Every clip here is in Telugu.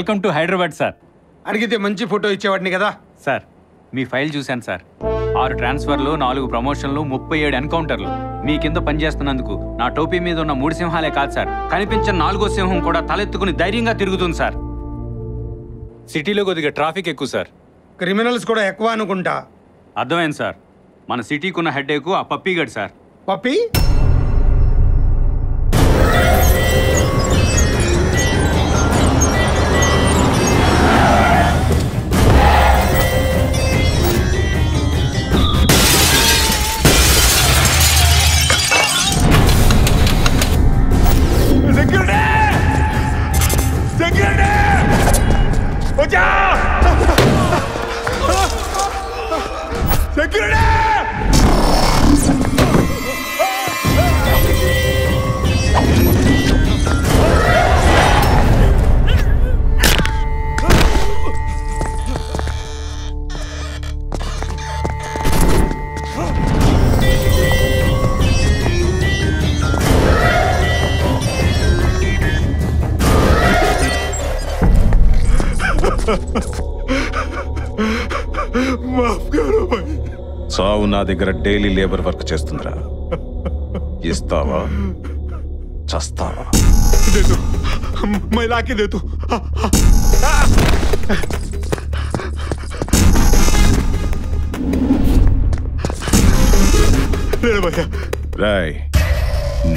Welcome to Hyderabad sir. అడిగితే మంచి ఫోటో ఇచ్చేవాడిని కదా సార్. మీ ఫైల్ చూశాను సార్. 6 ట్రాన్స్ఫర్లు, 4 ప్రమోషన్లు, 37 ఎన్కౌంటర్లు. మీ కింద పనిచేస్తున్నందుకు నా టోపీ మీద ఉన్న 3 సింహాలే కాదు సార్, కనిపించిన 4వ సింహం కూడా తలెత్తుకుని ధైర్యంగా తిరుగుతుంది సార్. సిటీలో కొద్దిగా ట్రాఫిక్ ఎక్కువ సార్. క్రిమినల్స్ కూడా ఎక్కువ అనుకుంటా. అర్థమైంది సార్. మన సిటీకి ఉన్న హెడ్ ఎక్కువ ఆ పప్పీగడ్ సార్. పప్పీ సావు నా దగ్గర డైలీ లేబర్ వర్క్ చేస్తుందిరా. ఇస్తావా చస్తావా? రాయ్,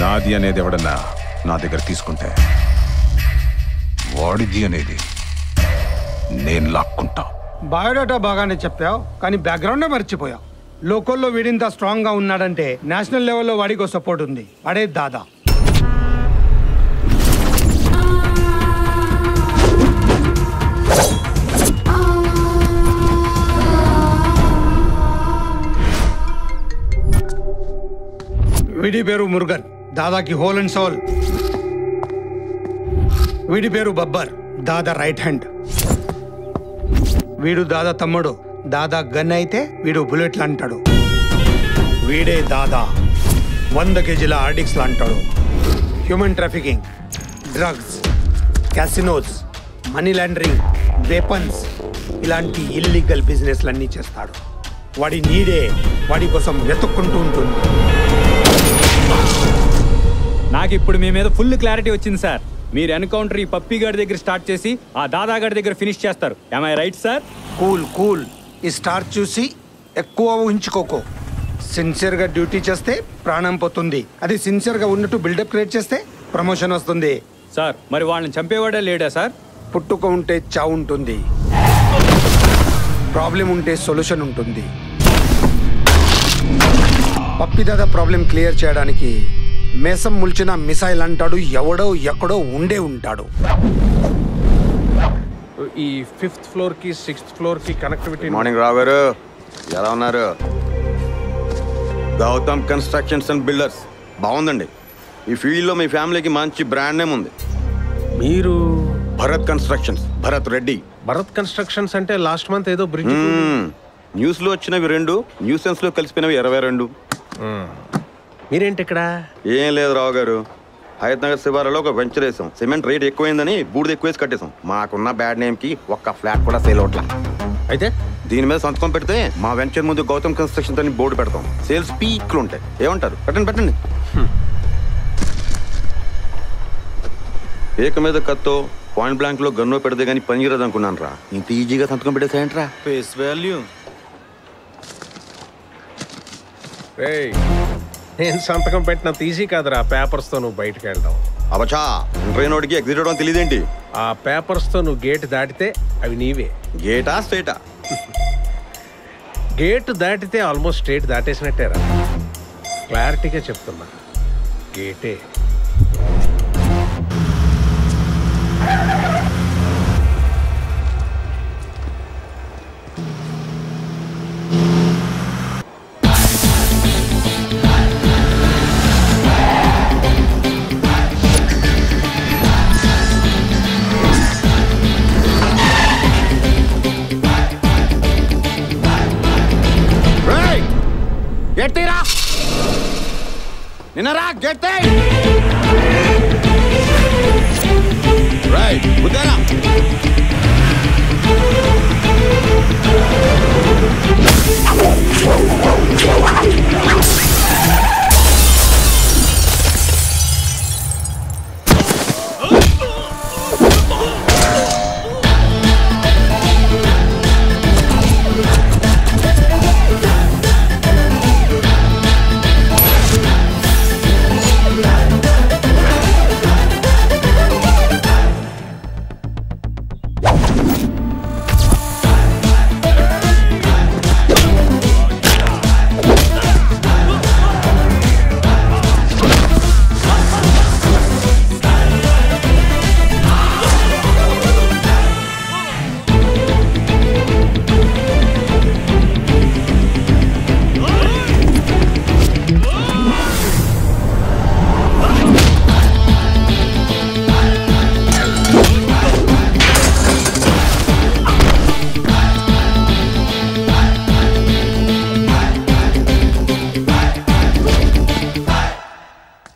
నాది అనేది ఎవడన్నా నా దగ్గర తీసుకుంటే వాడిది అనేది నేను లాక్కుంటా. బయోడాటా బాగానే చెప్పావు, కానీ బ్యాక్గ్రౌండే మర్చిపోయావు. లోకల్లో వీడింత స్ట్రాంగ్ గా ఉన్నాడంటే నేషనల్ లెవెల్లో వాడికో సపోర్ట్ ఉంది. అడే దాదా. వీడి పేరు మురుగన్, దాదాకి హోల్ అండ్ సోల్. వీడి పేరు బబ్బర్, దాదా రైట్ హ్యాండ్. వీడు దాదా తమ్ముడు. దాదా గన్ అయితే వీడు బుల్లెట్లు అంటాడు. వీడే దాదా 100 కేజీల ఆర్డిక్స్లు అంటాడు. Human trafficking, drugs, casinos, money laundering, weapons, ఇలాంటి ఇల్లీగల్ బిజినెస్లన్నీ చేస్తాడు. వాడి నీడే వాడి కోసం వెతుక్కుంటూ ఉంటుంది. నాకు ఇప్పుడు మీ మీద ఫుల్ క్లారిటీ వచ్చింది సార్. మీరు ఎన్కౌంటర్ ఈ పప్పీగాడి దగ్గర స్టార్ట్ చేసి ఆ దాదాగాడి దగ్గర ఫినిష్ చేస్తారు. am I right sir? Cool cool. ఈ స్టార్ చూసి ఎక్కువ ఊహించుకోకు. సిన్సియర్గా డ్యూటీ చేస్తే ప్రాణం పోతుంది. అది సిన్సియర్గా ఉన్నట్టు బిల్డప్ క్రియేట్ చేస్తే ప్రమోషన్ వస్తుంది. సార్ మరి వాళ్ళని చంపేవాడే లేడా సార్? పుట్టుక ఉంటే చావు ఉంటుంది, ప్రాబ్లం ఉంటే సొల్యూషన్ ఉంటుంది. పప్పి దాదా ప్రాబ్లం క్లియర్ చేయడానికి మేసం ముల్చిన మిసైల్ అంటాడు. ఎవడో ఎక్కడో ఉండే ఉంటాడు. ఈ 5th ఫ్లోర్ కి 6th ఫ్లోర్ కి కనెక్టివిటీ. మార్నింగ్ రావు గారు, ఎలా ఉన్నారు? గౌతమ్ కన్స్ట్రక్షన్స్ అండ్ బిల్డర్స్ బాగుందండి. ఈ ఫీల్డ్ లో మీ ఫ్యామిలీకి మంచి బ్రాండ్ నేమ్ ఉంది. మీరు? భరత్ కన్స్ట్రక్షన్స్, భరత్ రెడ్డి. భరత్ కన్స్ట్రక్షన్స్ అంటే లాస్ట్ మంత్ ఏదో బ్రిడ్జ్ న్యూస్ లో వచ్చినవి 2, న్యూసెన్స్ లో కలిసిపోయినవి 22. మీరేంటి ఇక్కడ? ఏం లేదు రావు గారు, హయత్ నగర్ శివారులో ఒక వెంచర్ వేసాం. సిమెంట్ రేట్ ఎక్కువైందని బూడిద ఎక్కువేసి కట్టేసాం. మాకున్న బ్యాడ్ నేమ్ కి ఒక్క ఫ్లాట్ కూడా సేల్ అవట్లా. అయితే దీని మీద సంతకం పెడితే మా వెంచర్ ముందు గౌతమ్ కన్స్ట్రక్షన్స్ అని బోర్డు పెడతాం. సేల్స్ పీక్లు ఉంటాయి. ఏమంటారు? పెట్టండి. ఏక మీద కత్తో పాయింట్ బ్లాంక్ లో గన్నో పెడితే గానీ పనికిరాదు అనుకున్నాను రా. ఇంత ఈజీగా సంతకం పెట్టేసాయంట్రా. Face value. నేను సంతకం పెట్టినంత ఈజీ కాదురా పేపర్స్ తో నువ్వు బయటకు వెళ్ళడం. అవచా, ఇంట్రైనోడికి ఎగ్జిట్ అవడం తెలియదేంటి? ఆ పేపర్స్ తో నువ్వు గేట్ దాటితే అవి నీవే. గేటా స్ట్రైటా? గేట్ దాటితే ఆల్మోస్ట్ స్ట్రేట్ దాటేసినట్టేరా. క్లారిటీగా చెప్తున్నా, గేటే. గట్టిరా నిన్నరా గట్టి రైట్ ఉదరా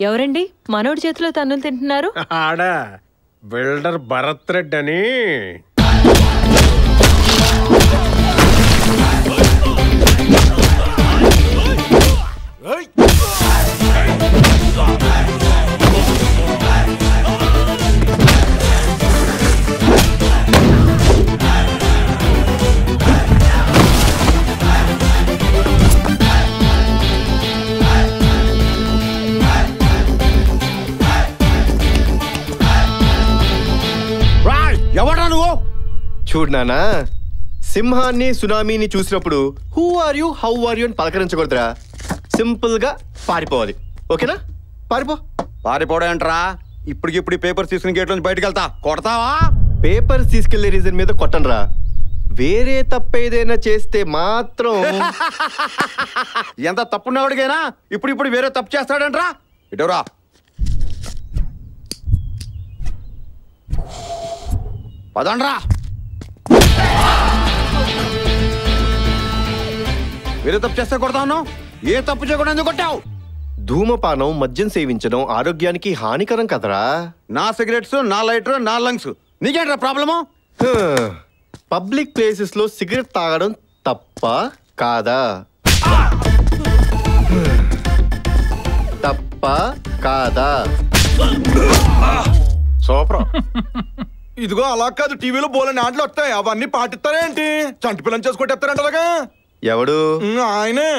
ఎవరండి మనోడి చేతిలో తన్నులు తింటున్నారు? ఆడా బిల్డర్ భరత్ రెడ్డి అని. ఎవడా నువ్వు? చూడు నానా, సింహాన్ని సునామీని చూసినప్పుడు who are you how are you అని పలకరించకూడదురా. సింపుల్ గా పారిపోవాలి. ఓకేనా? పారిపో. పారిపోవడం ఏంట్రా? ఇప్పటికిప్పుడు పేపర్స్ తీసుకుని గేట్ నుంచి బయటకు వెళ్తా. కొడతావా? పేపర్స్ తీసుకెళ్లే రీజన్ మీద కొట్టనరా. వేరే తప్పేదైనా చేస్తే మాత్రం ఎంత తప్పున్నవాడికైనా ఇప్పుడు వేరే తప్పు చేస్తాడంట్రా. ఇటురా. పదండ్రా. వేరే తప్పు చేస్తే కొడతాను. ఏ తప్పు చేయకుండా ఎందుకు కొట్టావు? ధూమపానం, మద్యం సేవించడం ఆరోగ్యానికి హానికరం కదరా. నా సిగరెట్స్, నా లైటర్, నా లంగ్స్, నీకేంట్రా ప్రాబ్లము? పబ్లిక్ ప్లేసెస్ లో సిగరెట్ తాగడం తప్ప కాదా? తప్ప కాదా? సూపర్. ఇదిగో అలా కాదు, టీవీలో బోలని ఆటలు వస్తాయి, అవన్నీ పాటిస్తారేంటి? చంటి పిల్లని చేసుకొట్టేస్తారంటగా. ఎవడు? ఆయనే.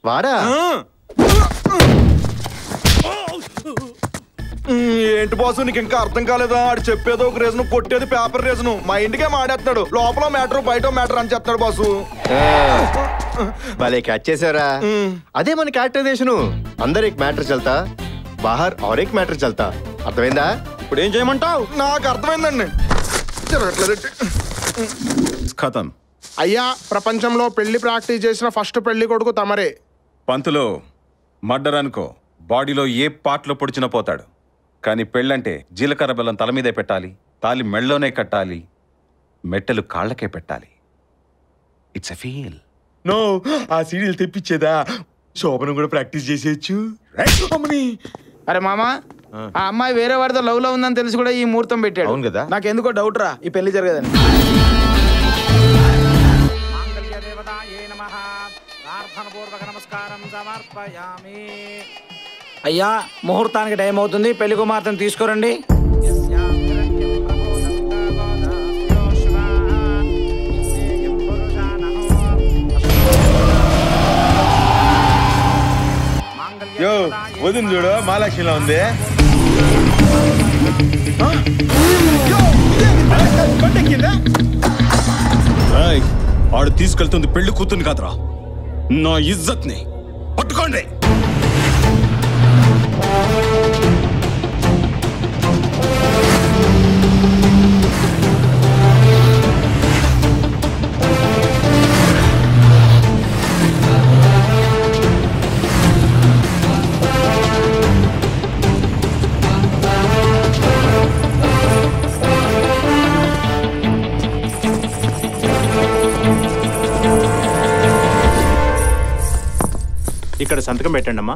వాడా? ఏంటి బాసు, నీకు ఇంకా అర్థం కాలేదా? ఆడు చెప్పేది ఒక రీజను, కొట్టేది పేపర్ రీజను. మా ఇంటికే మాడేస్తున్నాడు. లోపల మ్యాటర్ బయట మ్యాటర్ అని చెప్తాడు బాసు. భలే క్యాచ్ చేసారా. అదే మన క్యారెక్టరైజేషన్. అందరు एक मैटर चलता, बाहर और एक मैटर चलता. అర్థమైందా? ఇప్పుడు ఏం చేయమంటావు? నాకు అర్థమైందండి. ఖతం. అయ్యా, ప్రపంచంలో పెళ్లి ప్రాక్టీస్ చేసిన ఫస్ట్ పెళ్లి కొడుకు తమరే. పంతులు మర్డర్ అనుకో, బాడీలో ఏ పార్ట్లో పొడిచినా పోతాడు. కానీ పెళ్ళంటే జీలకర్ర బెల్లం తల మీదే పెట్టాలి, తాలి మెళ్ళలోనే కట్టాలి, మెట్టెలు కాళ్ళకే పెట్టాలి. It's a feel. నో, ఆ సీరియల్ తెప్పించేదా శోభనం కూడా ప్రాక్టీస్ చేసేయచ్చు. అరే మామా, ఆ అమ్మాయి వేరే వాడితో లవ్ లో ఉందని తెలిసి కూడా ఈ ముహూర్తం పెట్టాడు. అవును కదా. నాకెందుకో డౌట్ రా, ఈ పెళ్లి జరగదని. అయ్యా, ముహూర్తానికి టైం అవుతుంది, పెళ్లి కుమార్తెను తీసుకురండి. యో వదిన చూడు, మహాలక్ష్మిలా ఉంది. ఆడు తీసుకెళ్తుంది పెళ్లి కూతుర్ని కాదురా, నా ఇజ్జత్ ని. పట్టుకోండి. ఇక్కడ సంతకం పెట్టండి అమ్మా.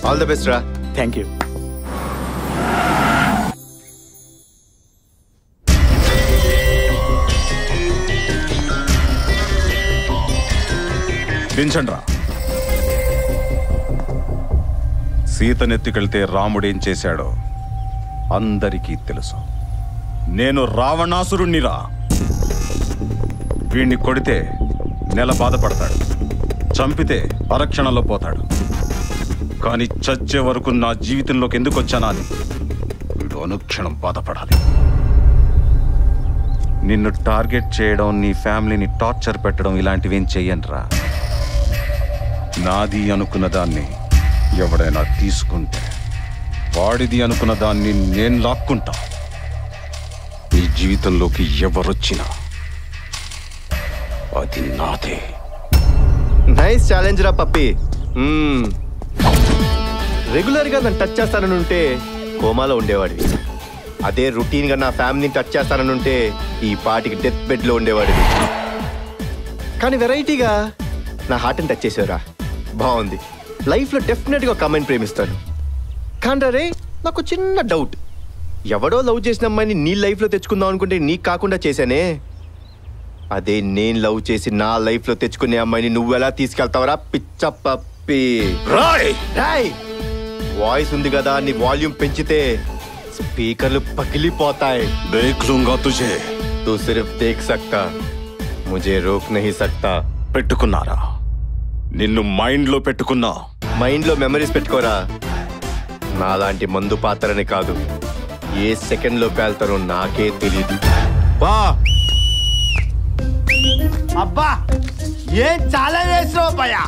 ఆల్ ద బెస్ట్ రా. Thank you. దించండ్రా. సీతనెత్తుకెళ్తే రాముడేం చేశాడో అందరికీ తెలుసు. నేను రావణాసురుణ్ణిరా. వీణ్ణి కొడితే నెల బాధపడతాడు, చంపితే అరక్షణలో పోతాడు. కానీ చచ్చే వరకు నా జీవితంలోకి ఎందుకు వచ్చానా అని వీడు అనుక్షణం బాధపడాలి. నిన్ను టార్గెట్ చేయడం, నీ ఫ్యామిలీని టార్చర్ పెట్టడం ఇలాంటివేం చెయ్యనురా. నాది అనుకున్న దాన్ని ఎవడైనా తీసుకుంటే వాడిది అనుకున్న దాన్ని నేను లాక్కుంటా. నీ జీవితంలోకి ఎవరొచ్చినా అది నాదే. నైస్ ఛాలెంజ్ రా పప్పి. రెగ్యులర్ గా నన్ను టచ్ చేస్తానని ఉంటే కోమాలో ఉండేవాడివి. అదే రొటీన్ గా నా ఫ్యామిలీని టచ్ చేస్తానని ఉంటే ఈ పాటికి డెత్ బెడ్ లో ఉండేవాడివి. కానీ వెరైటీగా నా హార్ట్ని టచ్ చేసావురా. బాగుంది. లైఫ్లో డెఫినెట్గా ఒక అమ్మాయిని ప్రేమిస్తాను. కానీ రే నాకు చిన్న డౌట్. ఎవడో లవ్ చేసిన అమ్మాయిని నీ లైఫ్లో తెచ్చుకుందాం అనుకుంటే నీకు కాకుండా చేశానే, అదే నేను లవ్ చేసి నా లైఫ్లో తెచ్చుకునే అమ్మాయిని నువ్వెలా తీసుకెళ్తావరా పిచ్చ పప్పి? రాయ్ వాయిస్ ఉంది కదా, నీ వాల్యూమ్ పెంచితే స్పీకర్లు పగిలిపోతాయి. దేఖ్ లూంగా తుझे. తూ సిర్ఫ్ దేఖ్ సక్తా, ముझे రోక్ నహీ సక్తా. పెట్టుకున్నారా? నిన్ను మైండ్ లో పెట్టుకున్నా. మైండ్ లో మెమరీస్ పెట్టుకోరా. నాలాంటి మందు పాత్రని కాదు, ఏ సెకండ్ లో పేల్తారో నాకే తెలీదు. బా అబ్బా ఏం చాలా వేసావు భయ్యా.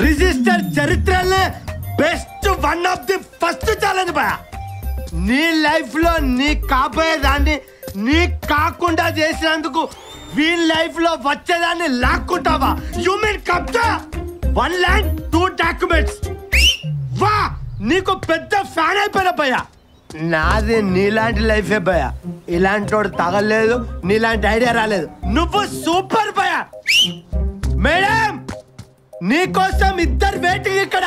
రిజిస్టర్ చరిత్రలో best one of the first challenge భయ్యా. నీ లైఫ్ లో నీ కాబోయేదాన్ని నీ కాకుండా చేసినందుకు వీళ్ళ లైఫ్ లో వచ్చేదాన్ని లాక్కుంటావా? యు మీన్ కబ్జా? 1 ల్యాండ్ 2 డాక్యుమెంట్స్. వా నీకు పెద్ద ఫ్యాన్ అయిపోయినా భయ్యా. నాది నీలాంటి లైఫే భయ్యా. ఇలాంటి వాడు తగలేదు, నీలాంటి ఐడియా రాలేదు. నువ్వు సూపర్ భయ్యా. మేడం నీకోసం ఇద్దరు వెయిటింగ్ ఇక్కడ.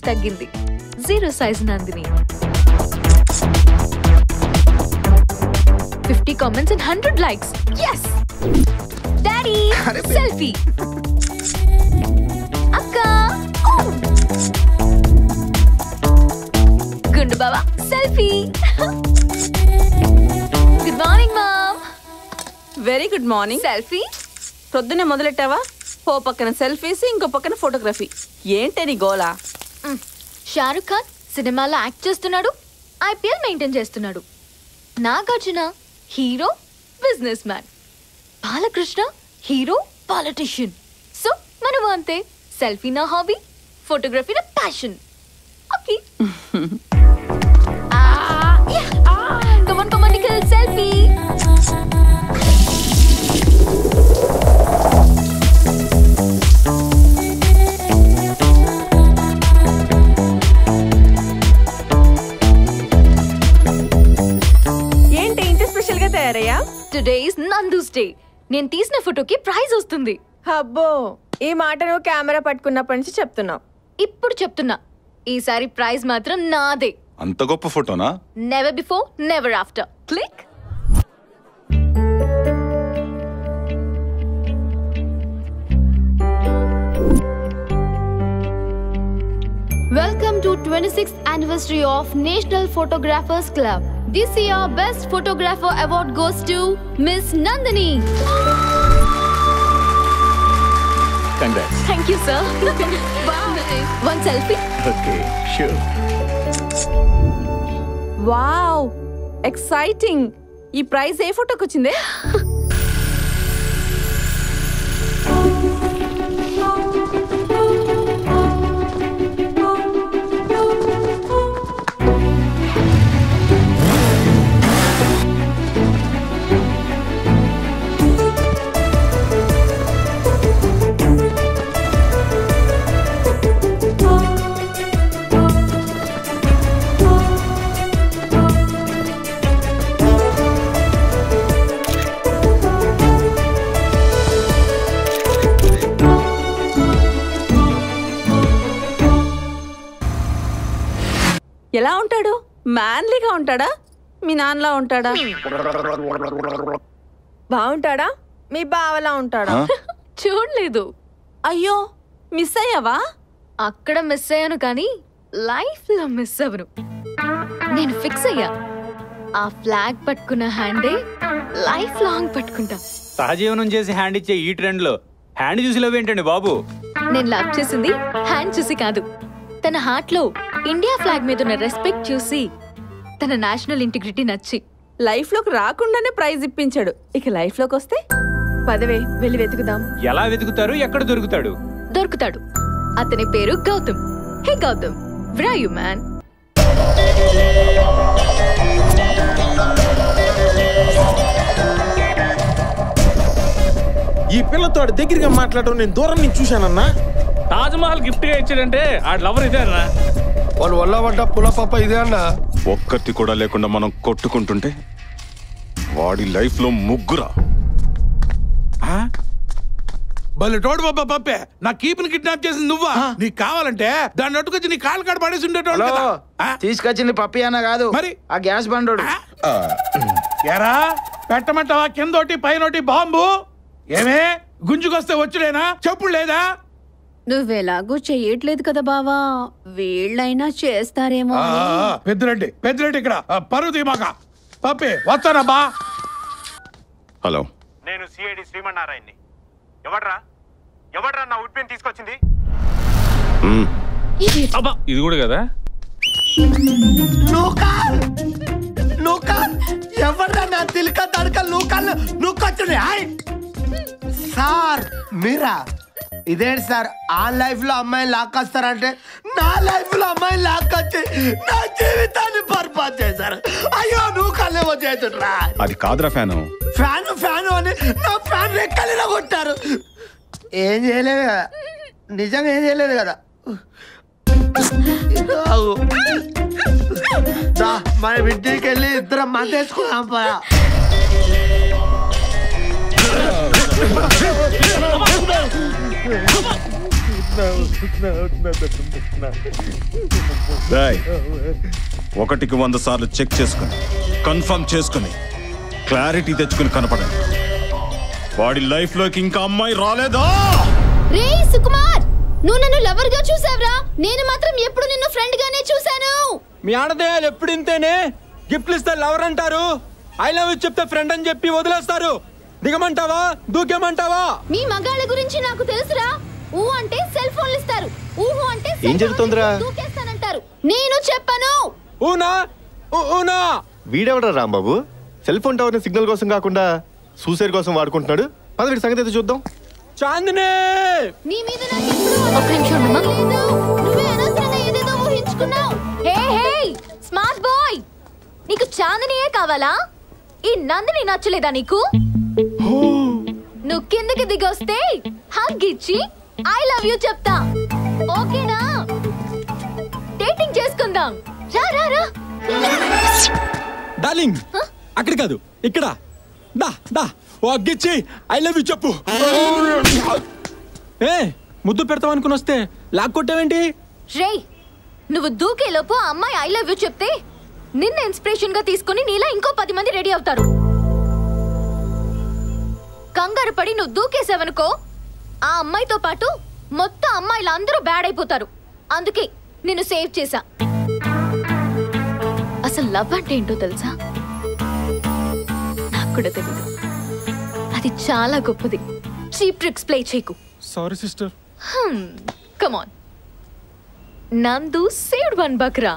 తగ్గింది. 0 size Nandini. 50 comments and 100 likes. yes daddy selfie. అక్క గుండు బాబా selfie. Good morning mom. Very good morning. Selfie పొద్దున్నే మొదలెట్టావా? ఓ పక్కన సెల్ఫీస్, ఇంకో పక్కన ఫోటోగ్రఫీ. ఏంటే నీ గోలా? షారుఖ్ ఖాన్ సినిమాలో యాక్ట్ చేస్తున్నాడు, ఐపీఎల్ మెయింటైన్ చేస్తున్నాడు. Nagarjuna hero, business man. Balakrishna hero, politician. So మనం అంతే. సెల్ఫీ నా హాబీ, ఫోటోగ్రఫీ నా passion. Okay come on Nikhil selfie. Today is Nandu's day. నేను తీసిన ఫోటోకి ప్రైజ్ వస్తుంది. అబ్బో, ఈ మాట నువ్వు కెమెరా పట్టుకున్నప్పటి నుంచి చెప్తున్నావు. ఇప్పుడు చెప్తున్నా, ఈసారి ప్రైజ్ మాత్రం నాదే. అంత గొప్ప ఫోటోనా? Never before never after. Click. Welcome to 26th anniversary of National Photographers Club. This year, Best Photographer Award goes to Miss Nandini. Congrats. Thank you, sir. One selfie. Okay, sure. Wow, exciting. ఈ ప్రైజ్ ఏ ఫోటోకి వచ్చిందే? మ్యాన్లీగా ఉంటాడా మీ నాన్నలా ఉంటాడా? బాగుంటాడా మీ బావలా ఉంటాడా? చూడలేదు. అయ్యో మిస్ అయ్యావా? అక్కడ మిస్ అయ్యాను కానీ లైఫ్ లో మిస్ అవ్వను. నేను ఫిక్స్ అయ్యా, ఆ ఫ్లాగ్ పట్టుకున్న హ్యాండే లైఫ్ లాంగ్ పట్టుకుంటా. సహజీవనం చేసి హ్యాండ్ ఇచ్చే ఈ ట్రెండ్ లో హ్యాండ్ చూసి లవ్ ఏంటండి బాబు? నేను లవ్ చేసింది హ్యాండ్ చూసి కాదు, తన హార్ట్ లో ఇండియా ఫ్లాగ్ మీద ఉన్న రెస్పెక్ట్ చూసి, తన నేషనల్ ఇంటిగ్రిటీ నచ్చి. లైఫ్ లోకి రాకుండానే ప్రైజ్ ఇప్పించాడు, ఇక లైఫ్ లోకి వస్తే పదవే వెళ్ళి వెతుకుదాం. ఎలా వెతుకుతారు? ఎక్కడ దొరుకుతాడు? దొరుకుతాడు. అతని పేరు గౌతమ్. హే Gautam, where are you man? ఈ పిల్లతో దగ్గరగా మాట్లాడటం నేను దూరం నుంచి చూశానన్నా. తాజ్మహల్ గిఫ్ట్ గా ఇచ్చాడంటే ఆ లవర్ ఇదే అన్నా. వాళ్ళు వల్ల పడ్డ పులపప్ప ఇదే అన్నా. ఒక్కటి కూడా లేకుండా మనం కొట్టుకుంటుంటే వాడి లైఫ్ లో ముగ్గురా. బలి తోడు బాబా పప్పే, నా కీపుని కిడ్నాప్ చేసింది నువ్వా? నీకు కావాలంటే దాన్ని అట్టుకొచ్చి నీ కాలు కాడ పడేసి ఉండేటోడు కదా. తీసుకొచ్చింది పప్పి అన్న కాదు, మరి ఆ గ్యాస్ బండోడు. ఎరా పెట్టమంటావా? కిందోటి పైనోటి బాంబు. ఏమే గుంజుకొస్తే వచ్చుడేనా? చెప్పుడు లేదా? నువ్వెలాగూ చెయ్యట్లేదు కదా బావా, వీళ్ళైనా చేస్తారేమో. పెద్దిరెడ్డి పెద్దిరెడ్డి ఇక్కడ పరువు తీమాక. పప్పి వస్తానబ్బా. హలో, నేను సిఐడి శ్రీమన్నారాయణ్ని. ఎవడ్రా ఎవడ్రా నా ఉడ్పిని తీసుకొచ్చింది? ఇది కూడా కదా. ఎవరా నా తిలక తడక నూకాలు నూకొచ్చున్నాయి సార్? మీరా? ఇదేంటి సార్, ఆ లైఫ్ లో అమ్మాయిని లాక్కొస్తారంటే నా లైఫ్ లో అమ్మాయిని లాక్కొచ్చి నా జీవితాన్ని బర్బాద్ చేశారు. అయ్యో నువ్వు కళ్ళేమో చేతుడ్రా. అది కాదురా ఫ్యాను. ఫ్యాను ఫ్యాను అని నా ఫ్యాన్ రెక్కలిలా కొట్టారు. ఏం చేయలేదు కదా, నిజంగా ఏం చేయలేదు కదా. మన ఇంటికి వెళ్ళి ఇద్దరం మందేసుకున్నాం పా. ఒకటికి 100 సార్లు చెక్ చేసుకుని కన్ఫర్మ్ చేసుకుని క్లారిటీ తెచ్చుకుని కనపడండి. వాడి లైఫ్ లోకి ఇంకా అమ్మాయి రాలేదా? రే సుకుమార్, నువ్వు నన్ను లవర్ గా చూసావురా, నేను మాత్రం ఎప్పుడు నిన్ను ఫ్రెండ్ గానే చూశాను. మీ ఆడదేయాలు ఎప్పుడు ఇంతేనే? గిఫ్ట్లు ఇస్తే లవర్ అంటారు, ఐ లవ్ యూ చెప్తే ఫ్రెండ్ అని చెప్పి వదిలేస్తారు. దిగమంటావా దూకేమంటావా? మీ మగాళ్ళ గురించి నాకు తెలుసురా. ఊ అంటే సెల్ ఫోన్లు ఇస్తారు, ఊహు అంటే ఏం జరుగుతుందిరా? దూకేస్తానంటారు. నేను చెప్పను. ఊనా ఊనా. వీడెవడా Rambabu? Cell phone tower signal కోసం కాకుండా సూసైడ్ కోసం వాడుకుంటున్నాడు. పదవి సంగతి అయితే చూద్దాం. చాందిని, నీ మీద నాకు ఎప్పుడూ ఒక నిమిషం లేదు. నువ్వే అనవసరంగా ఏదేదో ఊహించుకున్నావు. హే హే స్మార్ట్ బాయ్, నీకు చాందినియే కావాలా? ఈ నందిని నచ్చలేదా నీకు? నువ్వు కిందకి దిగొస్తే హగ్ ఇచ్చి ఐ లవ్ యూ చెప్తా. ఓకేనా? డేటింగ్ చేసుకుందాం. రా రా రా. డార్లింగ్, అక్కడ కాదు ఇక్కడ. దా దా ఓ అగ్గిచ్చి ఐ లవ్ యూ చెప్పు. ఏ ముద్దు పెడతావు అనుకుని వస్తే లాక్ కొట్టావేంటి? రే, నువ్వు దూకే లోపు ఆ అమ్మాయి ఐ లవ్ యూ చెప్తే నిన్న ఇన్స్పిరేషన్ గా తీసుకుని నీలా ఇంకో 10 మంది రెడీ అవుతారు. కంగారు పడి నువ్వు దూకేసావనుకో, ఆ అమ్మాయితో పాటు మొత్తం అమ్మాయిలు అందరూ బ్యాడ్ అయిపోతారు. అందుకే నిన్ను సేవ్ చేశా. అసలు లవ్ అంటే ఏంటో తెలుసా? నాకు కూడా తెలీదు. అది చాలా గొప్పది. చీప్ ట్రిక్స్ ప్లే చేయకు. Sorry sister. Come on. నందు saved one Bakra.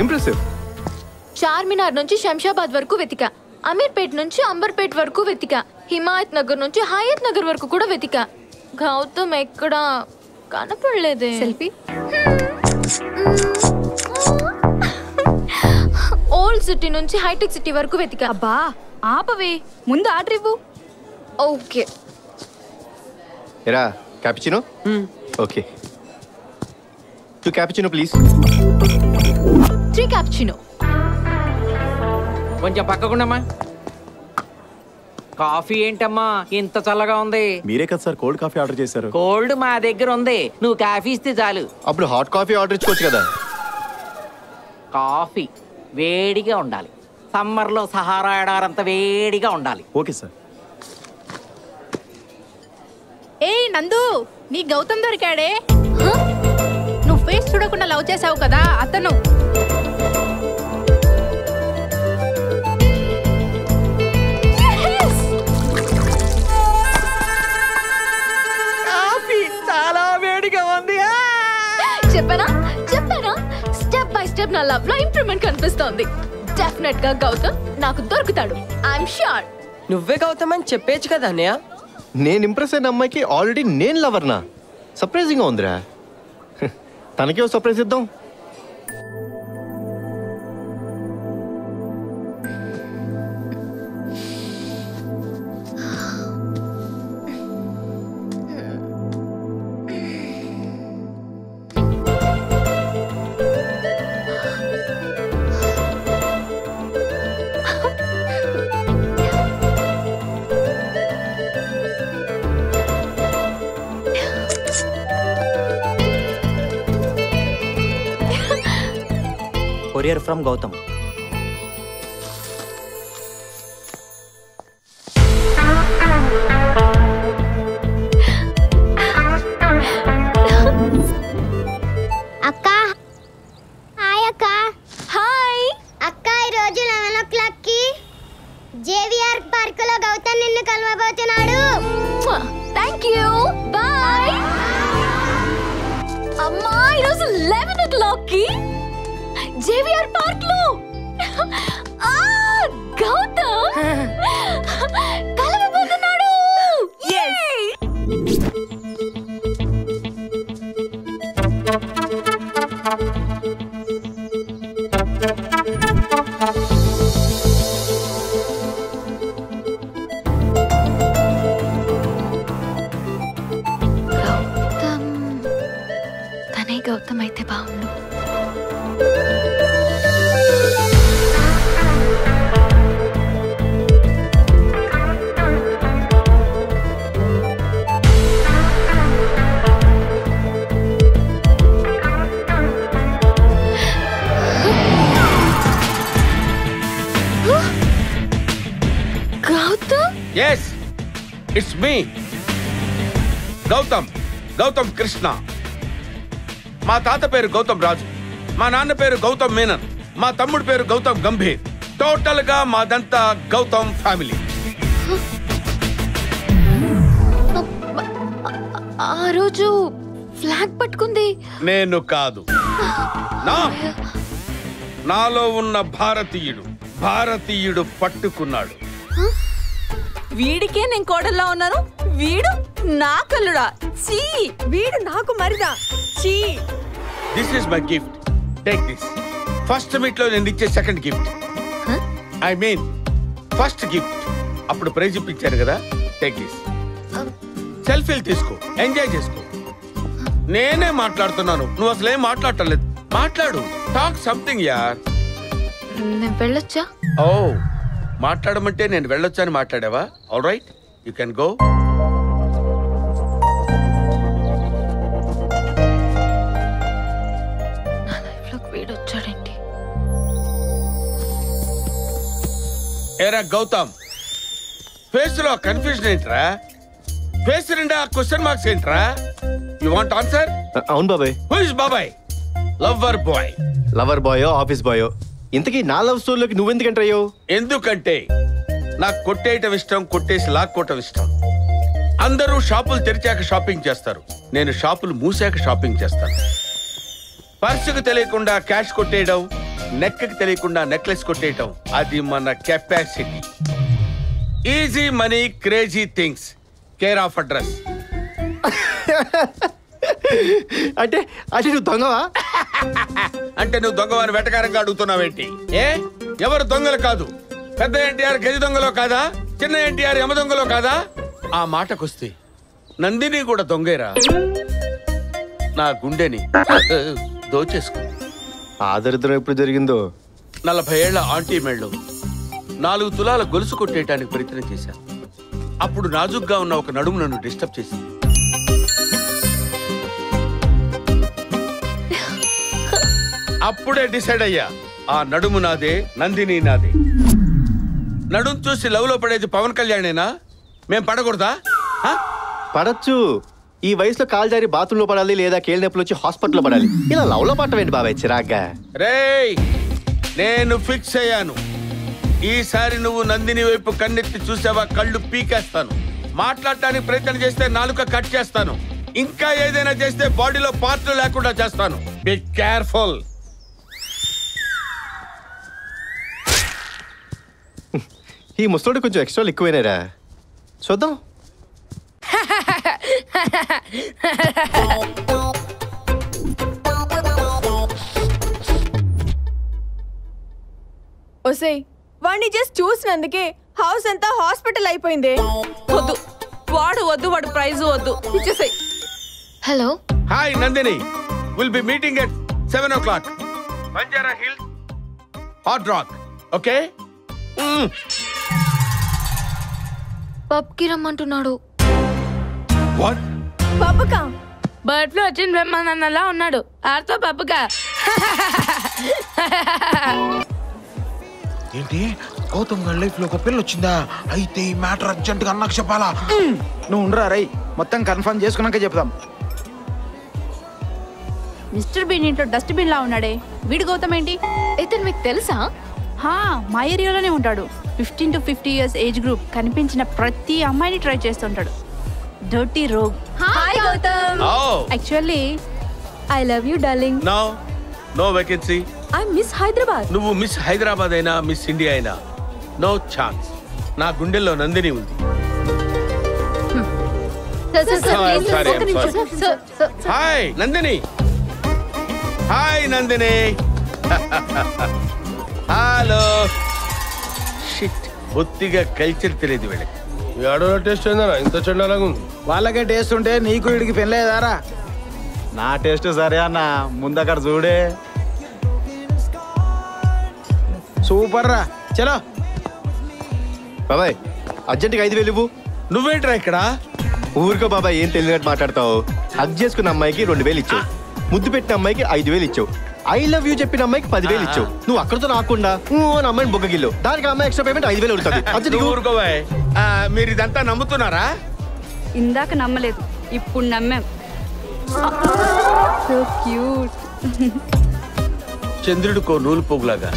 Impressive. Charminar నుంచి శంషాబాద్ వరకు వెతికా, అమీర్పేట్ నుంచి అంబర్పేట్ వరకు వెతికా, హిమాయత్ నగర్ నుంచి హయత్ నగర్ వరకు కూడా వెతికా. గౌతమ్ ఎక్కడా కనపడలేదే. సెల్ఫీ. ఓల్డ్ సిటీ నుంచి హైటెక్ సిటీ వరకు వెతికా. అబ్బా ఆపవే, ముందు ఆర్డర్ ఇవ్వు. ఓకే. ఎరా cappuccino? Okay. 2 cappuccino please. 3 cappuccino. కొంచెం పక్కకుండమ్మా. కాఫీ ఏంటమ్మా ఇంత చల్లగా ఉంది? మీరే కదా సార్ కోల్డ్ కాఫీ ఆర్డర్ చేశారు. కోల్డ్ మా దగ్గర ఉంది, నువ్వు కాఫీ ఇస్తే చాలు. అప్పుడు హాట్ కాఫీ ఆర్డర్ ఇచ్చుకోవచ్చు కదా. కాఫీ వేడిగా ఉండాలి, సమ్మర్లో సహారా ఎడారంత వేడిగా ఉండాలి. Okay sir. ఏయ్ నందు, నీ గౌతమ్ దొరికాడే. నువ్వు ఫేస్ చూడకుండా లవ్ చేసావు కదా అతను. కాఫీ చాలా వేడిగా ఉంది. చెప్పానా స్టెప్ బై స్టెప్ నా లవ్ లో ఇంప్రూవ్మెంట్ కనిపిస్తోంది. డెఫినెట్ గా గౌతమ్ నాకు దొరుకుతాడు. I'm sure. నువ్వే గౌతమ్ అని చెప్పేచ్చు కదా అన్నయ్య. నేను ఇంప్రెస్ అయిన అమ్మాయికి ఆల్రెడీ నేను లవర్నా? సర్ప్రైజింగ్ గా ఉందిరా. తనకే సర్ప్రైజ్ ఇద్దాం. Courier from Gautam. అక్క హాయ్ అక్క. హాయ్ అక్క, ఈరోజు 11 o'clock కి జేవిఆర్ పార్క్ లో గౌతమ్ నిన్ను కలవబోతున్నాడు. Thank you, bye. అమ్మా, ఈరోజు 11 o'clock కి జేవిఆర్ పార్క్ లో గౌతమ్ కలవబోతున్నాడు. తనే గౌతమ్ అయితే బాగుండు. Yes, it's me, Gautam Krishna. మా తాత పేరు గౌతమ్ రాజు, మా నాన్న పేరు గౌతమ్ మేనన్, మా తమ్ముడు పేరు గౌతమ్ గంభీర్. టోటల్ గా మాదంతా గౌతమ్ ఫ్యామిలీ. ఆ రోజు ఫ్లాగ్ పట్టుకుంది నేను కాదు, నాలో ఉన్న భారతీయుడు పట్టుకున్నాడు. వీడికే నేను కోడల్లా ఉన్నాను, వీడు నా కల్లుడా. చీ, వీడు నాకు మరిదా. చీ. This is my gift, take this. First meet లో నేను ఇచ్చే second gift. I mean first gift. అప్పుడు ప్రైజ్ ఇప్పించాను కదా, టేక్ దిస్. సెల్ఫీలు తీసుకో, ఎంజాయ్ చేసుకో. నేనే మాట్లాడుతున్నాను, నువ్వు అసలు ఏం మాట్లాడలేదు. మాట్లాడు, టాక్ సంథింగ్ యార్. నేను వెళ్ళొచ్చా? ఓ, మాట్లాడమంటే నేను వెళ్ళొచ్చా అని మాట్లాడావా? All right, you can go. నా లైఫ్ లోకి వీడొచ్చాడేంటి? ఏరా గౌతమ్, ఫేస్ లో కన్ఫ్యూజన్ ఏంట్రా? ఫేస్ నిండా క్వశ్చన్ మార్క్స్ ఏంట్రా? You want answer? అవును బాబాయ్. హూ ఇస్ బాబాయ్? Lover boy. లవర్ బాయో ఆఫీస్ బాయో, ఇంతకీ నా లవ్ స్టోరీలోకి నువ్వెందుకు ఎంటర్ అయ్యావు? ఎందుకంటే నాకు కొట్టేయటం ఇష్టం, కొట్టేసి లాక్కోవటం ఇష్టం. అందరూ షాపులు తెరిచాక షాపింగ్ చేస్తారు, నేను షాపులు మూసాక షాపింగ్ చేస్తాను. పర్సుకు తెలియకుండా క్యాష్ కొట్టేయడం, నెక్కి తెలియకుండా నెక్లెస్ కొట్టేయడం, అది మన capacity. Easy money, crazy things, care of address. అంటే నువ్వు దొంగవా? అంటే నువ్వు దొంగవాని వెటకారంగా అడుగుతున్నావేంటి? ఏ, ఎవరు దొంగలు కాదు. పెద్ద ఎన్టీఆర్ గది దొంగలో కాదా? చిన్న ఎన్టీఆర్ యమ దొంగలో కాదా? ఆ మాటకొస్తే నందిని కూడా దొంగేరా. నా గుండెని దోచేసుకో. ఆ దరిద్రం ఎప్పుడు జరిగిందో? 40 ఏళ్ల ఆంటీ మెళ్ళు 4 తులాల గొలుసు కొట్టేయటానికి ప్రయత్నం చేశాను. అప్పుడు నాజుగ్గా ఉన్న ఒక నడుము నన్ను డిస్టర్బ్ చేసింది. అప్పుడే డిసైడ్ అయ్యా, ఆ నడుము నాదే, నందిని నాదే. నడుము చూసి లవ్ లో పడేది పవన్ కళ్యాణేనా? మేం పడకూడదా? పడచ్చు. ఈ వయసులో కాలు జారి బాత్రూంలో పడాలి, లేదా కేళ్ళ నొప్పులు వచ్చి హాస్పిటల్లో పడాలి. ఇలా లవ్ లో పట్టవేంటి బాబాయ్ చిరాగ్గా? రేయ్, నేను ఫిక్స్ అయ్యాను. ఈసారి నువ్వు నందిని వైపు కన్నెత్తి చూసావా, కళ్ళు పీకేస్తాను. మాట్లాడటానికి ప్రయత్నం చేస్తే నాలుక కట్ చేస్తాను. ఇంకా ఏదైనా చేస్తే బాడీలో పార్ట్లు లేకుండా చేస్తాను. Be careful. ఈ ముసలోడు కొంచెం ఎక్స్ట్రా ఎక్కువైనారా? చూద్దాం. ఒసేయ్, వాడిని జస్ట్ చూసినందుకే హౌస్ అంతా హాస్పిటల్ అయిపోయింది. వద్దు, వాడు వద్దు, వాడు ప్రైజ్ వద్దు, ఇచ్చేసాయి. Hello, hi Nandini, will be meeting at 7 o'clock. Banjara hills, hot rock. Okay? పబ్కి రమ్మంటున్నాడు. పబ్బకా? బర్డ్ ఫ్లూ వచ్చిన బ్రహ్మానందలా ఉన్నాడు. ఆర్తో పబ్బకా. ఏంటి గౌతమ్ గారి లైఫ్ లో ఒక పిల్ల వచ్చిందా? అయితే ఈ మ్యాటర్ అర్జెంట్ గా అన్నకు చెప్పాలా? నువ్వు ఉండరా రై, మొత్తం కన్ఫర్మ్ చేసుకున్నాక చెప్తాం. మిస్టర్ బీన్ ఇంట్లో డస్ట్ బిన్ లా ఉన్నాడే, వీడు గౌతమ్ ఏంటి? ఇతను మీకు తెలుసా? మా ఏరియాలోనే ఉంటాడు. 15 to 50 years ఏజ్ గ్రూప్. కనిపించిన ప్రతి అమ్మాయిని ట్రై చేస్తుంటాడు. Dirty rogue. Hi Gautam. Actually I love you darling. No vacancy. I miss Hyderabad. నువ్వు మిస్ హైదరాబాద్ అయినా మిస్ ఇండియా అయినా నో ఛాన్స్. నా గుండెల్లో నందిని ఉంది. Hi Nandini. Hi Nandini. Hello. Shit, బొత్తిగా కల్చర్ తెలియదు వీళ్ళకి. ఏడో టేస్ట్ అయిందా? ఇంత చెడ్డలాగా ఉంది. వాళ్ళకే టేస్ట్ ఉంటే నీకు వీడికి పెళ్ళేదారా? నా టేస్ట్ సరే అన్న, ముందక్కడ చూడే. సూపర్ రా, చలో. బాబాయ్ అర్జెంట్గా 5,000 ఇవ్వు. నువ్వేంట్రా ఇక్కడ? ఊరికో బాబాయ్, ఏం తెలియనట్టు మాట్లాడతావు. హగ్ చేసుకున్న అమ్మాయికి 2,000 ఇచ్చావు. ముద్దు పెట్టిన అమ్మాయికి 5,000 ఇచ్చావు. ఐ లవ్ యూ చెప్పిన అమ్మాయికి 10,000 ఇచ్చావు. నువ్వు అక్కడితో రాకుండా అమ్మాయిని బొగ్గగిల్లు. దానికి అమ్మాయి ఎక్స్ట్రా పేమెంట్ 5,000 అడుగుతుంది. ఊరుకోవాయ్. మీరు ఇదంతా నమ్ముతున్నారా? ఇందాక నమ్మలేదు, ఇప్పుడు నమ్మాం. So cute. చంద్రుడికో నూలు పోగులాగా.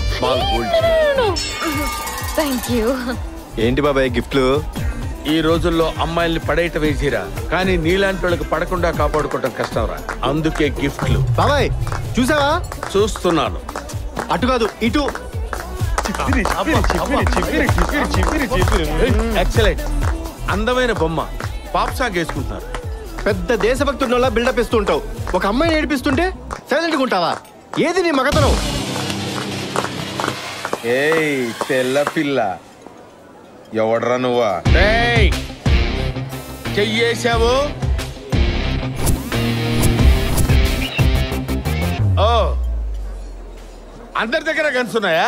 Thank you. ఏంటి బాబాయ్ గిఫ్ట్లు? ఈ రోజుల్లో అమ్మాయిల్ని పడేయటం వేసిరా, కానీ నీలాంటి వాళ్ళకి పడకుండా కాపాడుకోవటం కష్టం రా. అందుకే గిఫ్ట్లు. బాబాయ్ చూసావా? చూస్తున్నాను. అటు కాదు ఇటు. ఎక్సలెంట్. అందమైన బొమ్మ. పాప్ సాంగ్ వేసుకుంటున్నారు. పెద్ద దేశభక్తుడిలా బిల్డప్ ఇస్తూ ఉంటావు. ఒక అమ్మాయిని ఏడిపిస్తుంటే సైలెంట్గా ఉంటావా? ఏది నీ మగతనం? ఏయ్ తెల్ల పిల్ల, ఎవడ్రా నువ్వా? చెయ్యేశావు. ఓ, అందరి దగ్గర గన్స్ ఉన్నాయా?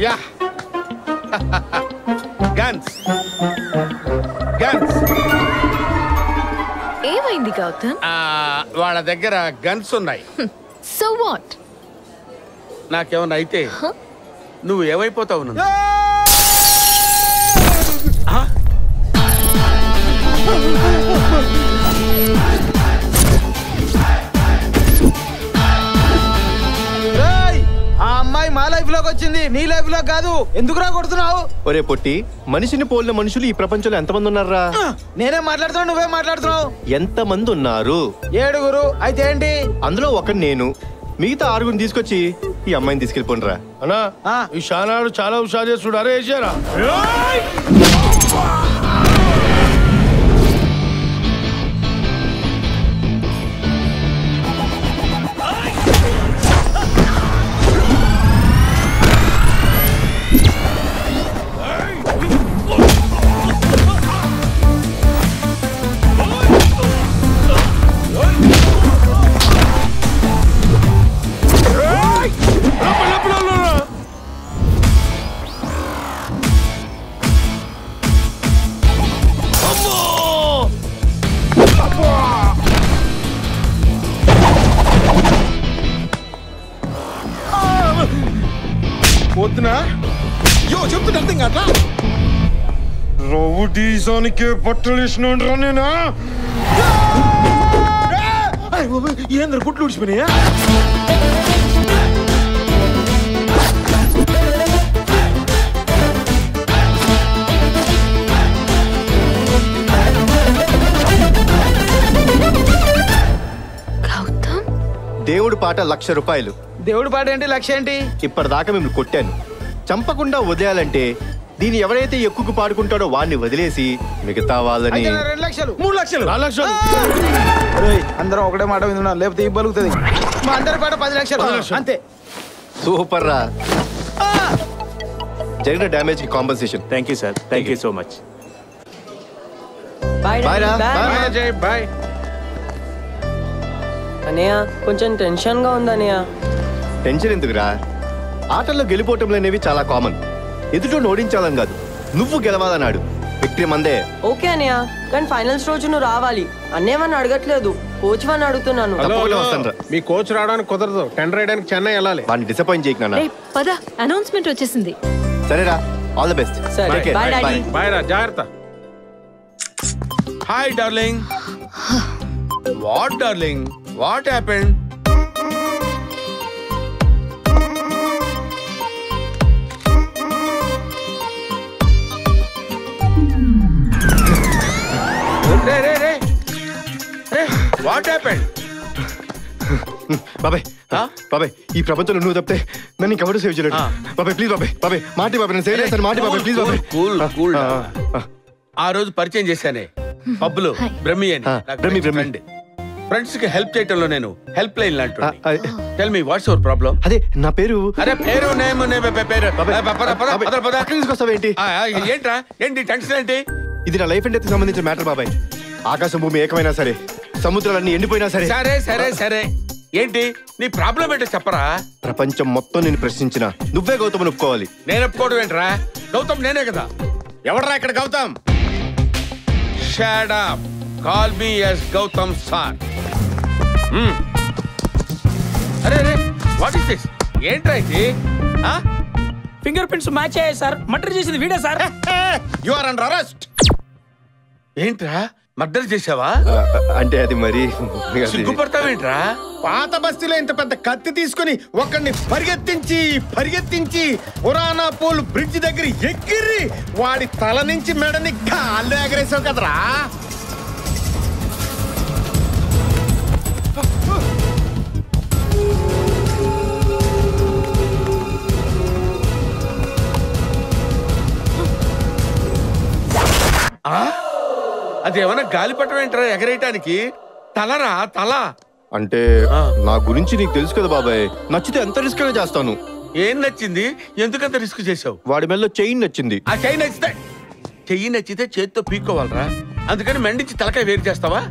యా. Guns guns. ఏమైంది గౌతమ్? వాళ్ళ దగ్గర గన్స్ ఉన్నాయి. So what? నాకేమన్నా అయితే నువ్వు ఏమైపోతావు? ఆ అమ్మాయి మా లైఫ్ లోకి వచ్చింది, నీ లైఫ్ లో కాదు. ఎందుకురా కొడుతున్నావు? ఒరే పొట్టి, మనిషిని పోలిన మనుషులు ఈ ప్రపంచంలో ఎంతమంది ఉన్నారా? నేనే మాట్లాడుతున్నావు, నువ్వే మాట్లాడుతున్నావు. ఎంతమంది ఉన్నారు? 7. అయితే ఏంటి? అందులో ఒకటి నేను. మిగతా 6 తీసుకొచ్చి ఈ అమ్మాయిని తీసుకెళ్ళిపోండిరా. అన్నా ఈ షానాడు చాలా హుషారు చేస్తుడు. అరే వేసారా? వద్దునా చెప్తున్నా అర్థం కాదా రౌడీజానికే బట్టలు వేసినా నేనా ఏంద్ర గుట్లు ఉడిచిపోయినాయా దేవుడు పాట 1,00,000 రూపాయలు. దేవుడి పాట ఏంటి 1,00,000 ఏంటి? ఇప్పటిదాకా మిమ్మల్ని కొట్టాను. చంపకుండా వదిలేయాలంటే దీన్ని ఎవరైతే ఎక్కువ పాడుకుంటాడో వాడిని వదిలేసి మిగతా వాళ్ళని 2 లక్షలు 3 లక్షలు 4 లక్షలు అందరం ఒకటే మాట వింటున్నా లేకపోతే ఈ బలుగుతుంది. మా అందరి పాట 10 లక్షలు అంతే. సూపర్ రా. జరిగిన డ్యామేజ్ కి compensation. Thank you sir. Thank you so much. Bye రా. బాయ్. అనయ్య కొంచెం టెన్షన్ గా ఉంది అనయ్య. టెన్షన్ ఎందుకురా? ఆటల్లో గెలిపోవటంలో అనేవి చాలా కామన్. ఎదుటోని ఓడించాలని కాదు, నువ్వు గెలవాలన్నాడు. విక్టరీ మందే. ఓకే అనయ్య, కానీ ఫైనల్స్ రోజు నువ్వు రావాలి. అన్నేమని అడగట్లేదు, కోచ్ అని అడుగుతున్నాను. మీ కోచ్ రావడానికి కుదరదు. టెండర్ వేయడానికి చెన్నై వెళ్ళాలి. వాడిని డిసప్పాయింట్ చేయకు నాన్న. పద, అనౌన్స్మెంట్ వచ్చేసింది. సరేరా, ఆల్ ది బెస్ట్. బాయ్ రా, జాగ్రత్త. Hi darling. What darling, what happened? What happened? బాబాయ్ బాబాయ్, ఈ ప్రపంచంలో నువ్వు తప్పితే నన్ను ఇంకెవరు సేవ్ చేయలేడు. బాబాయ్ ప్లీజ్, బాబాయ్ బాబాయ్ మాటి బాబాయ్, నేను సేవ్ చేస్తాను. మాటి బాబాయ్ ప్లీజ్ బాబాయ్. కూల్. ఆ రోజు పరిచయం చేశానే పబ్బులో బ్రహ్మి అని. బ్రహ్మి ఫ్రెండ్స్ కి హెల్ప్ చేయటంలో నేను హెల్ప్ లైన్ లాంటి. Tell me what's your problem? అదే నా పేరు. అరే పేరు నేమ్ పేరు తీసుకొస్తావేంటి? ఏంట్రా, ఏంటి టెన్షన్ ఏంటి? ఇది నా లైఫ్ అండ్ డెత్ సంబంధించిన మ్యాటర్ బాబాయ్. ఆకాశం భూమి ఏకమైనా సరే, సముద్రాలన్నీ ఎండిపోయినా సరే. సరే సరే సరే, ఏంటి నీ ప్రాబ్లం ఏంటో చెప్పరా? ప్రపంచం మొత్తం నేను ప్రశ్నించిన నువ్వే గౌతమ్ ఒప్పుకోవాలి. నేను ఒప్పుకోవడం ఏంట్రా? గౌతమ్ నేనే కదా. ఎవడరా ఇక్కడ Gautam? Shut up, call me as Gautam sir. అరే అరే, వాట్ ఇస్ దిస్? ఏంట్రా ఇది? ఫింగర్ ప్రింట్స్ మ్యాచ్ అయ్యాయి సార్. మర్డర్ చేసింది వీడే sir. You are under arrest. ఏంట్రా, మర్డర్ చేసావా? అంటే అది మరి సిగ్గుపడతావేంట్రా? పాత బస్తీలో ఇంత పెద్ద కత్తి తీసుకుని ఒకడిని పరిగెత్తించి పురాణా పోల్ బ్రిడ్జ్ దగ్గర ఎగిరి వాడి తల నుంచి మెడని కాళ్ళు ఎగరేసావు కదరా. అదేమన్నా గాలిపటం ఏంట్రా ఎగరేయటానికి? తలరా తల. అంటే నా గురించి నీకు తెలుసు కదా బాబాయ్, నచ్చితే ఎంత రిస్క్ అయినా చేస్తాను. ఏం నచ్చింది? ఎందుకంత రిస్క్ చేసావు? వాడి మెల్లో చైన్ నచ్చింది. ఆ చైన్ నచ్చితే చెయ్యి నచ్చితే చేతితో పీక్కోవాలరా, అందుకని మెండించి తలకాయ వేరు చేస్తావా?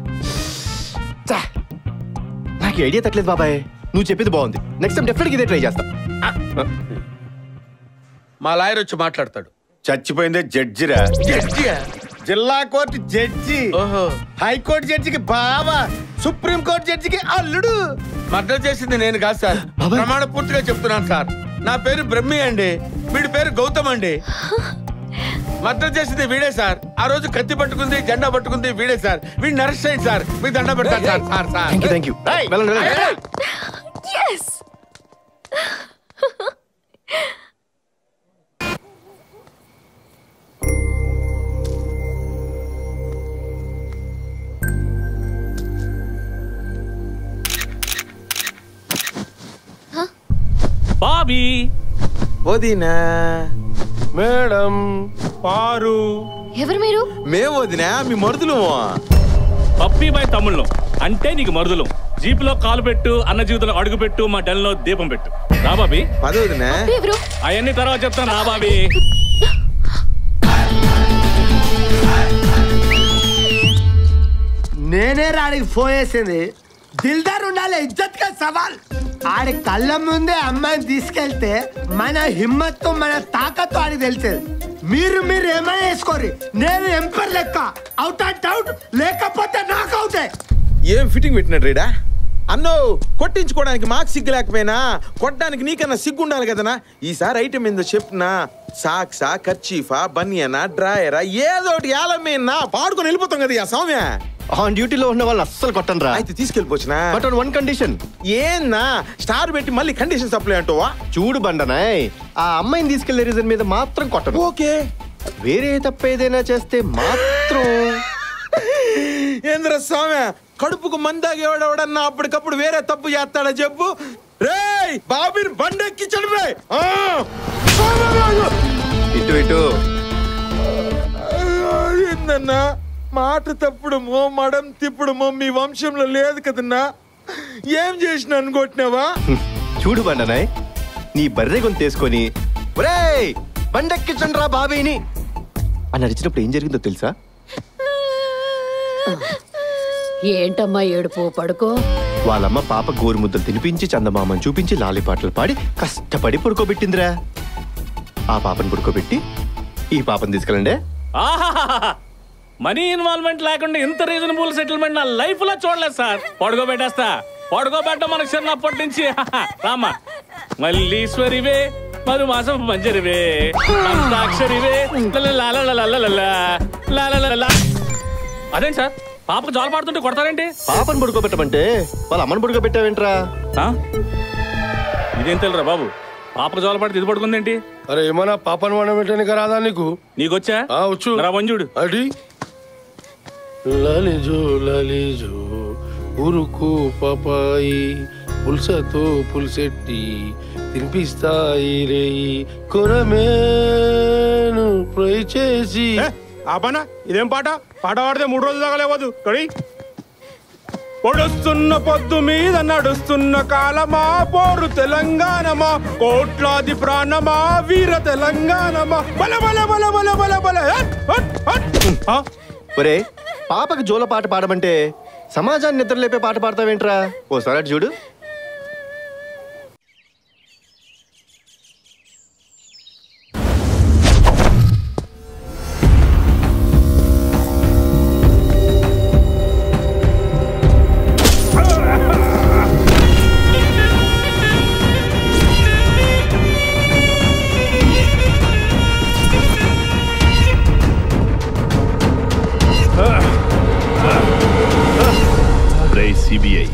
నాకు ఐడియా తట్టలేదు బాబాయ్, నువ్వు చెప్పింది బాగుంది. నెక్స్ట్ టైం డెఫినెట్గా ఇదే ట్రై చేస్తా. మా లాయర్ వచ్చి మాట్లాడతాడు. చచ్చిపోయిందే జడ్జిరా. జడ్జియా? జిల్లా కోర్టు జడ్జి, హైకోర్టు జడ్జికి బావా, సుప్రీం కోర్టు జడ్జికి అల్లుడు. మర్డర్ చేసింది నేను కాదు సార్, ప్రమాణ పూర్తిగా చెప్తున్నాను సార్. నా పేరు బ్రహ్మి అండి, వీడి పేరు గౌతమ్ అండి. మర్డర్ చేసింది వీడే సార్. ఆ రోజు కత్తి పట్టుకుంది, జెండా పట్టుకుంది వీడే సార్. వీడిని అరెస్ట్ చేయండి సార్, మీకు దండ పెడతాను sir. Sir sir thank you. Bobby, వదినా, మేడం, పారు. ఎవరు మీరు? మేము వదినా, మీ మరుదులు. పప్పీ బాయ్ తమ్ముళ్ళం అంటే నీకు మరుదులం. జీపులో కాలు పెట్టు, అన్న జీవితంలో అడుగు పెట్టు, మా డెల్లో దీపం పెట్టు. రా బాబీ. అవన్నీ తర్వాత చెప్తాను. రా బాబీ. నేనే రాడికి ఫోన్ చేసింది. దిల్దార్ ఉండాలి, ఇజ్జత్ కా సవాల్. ఆడి కళ్ళ ముందే అమ్మాయిని తీసుకెళ్తే మన హిమ్మత్తు, మన తాకత్తు ఆడికి తెలిసేది. మీరు ఏమైనా వేసుకోరు, నేను ఎంపర్ లెక్క అవుట్ అండ్ అవుట్, లేకపోతే నాకు అవుతాయి. ఏం ఫిట్టింగ్ పెట్టినట్టు రేడా? అన్నో కొట్టించుకోవడానికి మాకు సిగ్గు లేకపోయినా కొట్టడానికి నీకన్నా సిగ్గు ఉండాలి కదనా. ఈసారి ఐటమ్ ఏందో చెప్తున్నా. సాక్సా, కర్చీఫా, బనియనా, డ్రాయరా ఏదోటి ఏలమేనా పాడుకొని వెళ్ళిపోతాం కదా ఆ సౌమ్య. ఆన్ డ్యూటీలో ఉన్న వాళ్ళు అస్సలు కొట్టనరా. అయితే తీసుకెళ్ళిపోవచ్చునా. But on one condition. ఏంనా స్టార్ పెట్టి మళ్ళీ కండిషన్ సప్లై అంటావా? చూడు బండనాయ్, ఆ అమ్మాయిని తీసుకెళ్లే రీజన్ మీద మాత్రం కొట్టను. ఓకే. వేరే తప్పు ఏదైనా చేస్తే మాత్రం. ఏంద్ర స్వామి, కడుపుకు మందాగేవాడన్నా అప్పటికప్పుడు వేరే తప్పు చేస్తాడా చెప్పు. రేయ్ బాబుని బండెక్కి చడిపోయి ఇటు ఇటు. ఏందన్నా మాట తప్పుడుమో మడం తిప్పుడుమో మీ వంశంలో లేదు కదన్నా. ఏం చేసిన అనుకుంటున్నావా? చూడు బండనాయ్, నీ బర్రె గొంతు తీసుకొని ఒరేయ్ బండెక్కించండ్రా బాబీని అని అరిచినప్పుడు ఏం జరిగిందో తెలుసా? ఏంటమ్మా ఏడుపు, పడుకో. వాళ్ళమ్మ పాప గోరు ముద్దలు తినిపించి చందమామని చూపించి లాలిపాటలు పాడి కష్టపడి పడుకోబెట్టిందిరా. ఆ పాపని పడుకోబెట్టి ఈ పాపని తీసుకెళ్ళండి. మనీ ఇన్వాల్వ్మెంట్ లేకుండా ఇంత రీజనబుల్ సెటిల్మెంట్ నా లైఫ్ లో చూడలేదు సార్. పడుకోబెట్టేస్తా. పడుకోబెట్ట మనకు చిన్నప్పటి నుంచి. రామా మల్లీశ్వరివే మధుమాసం పంజరివే అంతాక్షరివే. అదేంటి సార్ పాపకు జోల పాడుతుంటే కొడతారేంటి? పాపను పడుకోబెట్టమంటే వాళ్ళ అమ్మని పడుకోబెట్టావేంట్రా? ఇదేం తెలురా బాబు, పాపకు జోల పాడితే ఇది పడుకుందేంటి? అరే ఏమన్నా పాపను వండబెట్టడానికి రాదా నీకు? నీకొచ్చా? వచ్చు. వంజుడు అడి లలిజో లలిజో ఉరుకు పాపాయి పుల్సతో పుల్సెట్టి తినిపిస్తాయి రేయి కొరమేను ఫ్రై చేసి. ఆపనా, ఇదేం పాట? పాట పాడితే 3 రోజులు దాకా లేవదు. పొడుస్తున్న పొద్దు మీద నడుస్తున్న కాలమా, పోరు తెలంగాణమా, కోట్లాది ప్రాణమా, వీర తెలంగాణమా, బల బల బల బల బల బల. ఒరే పాపకి జోల పాట పాడమంటే సమాజాన్ని నిద్రలేపే పాట పాడతావేంట్రా? ఓసారి అటు చూడు. సిబిఐ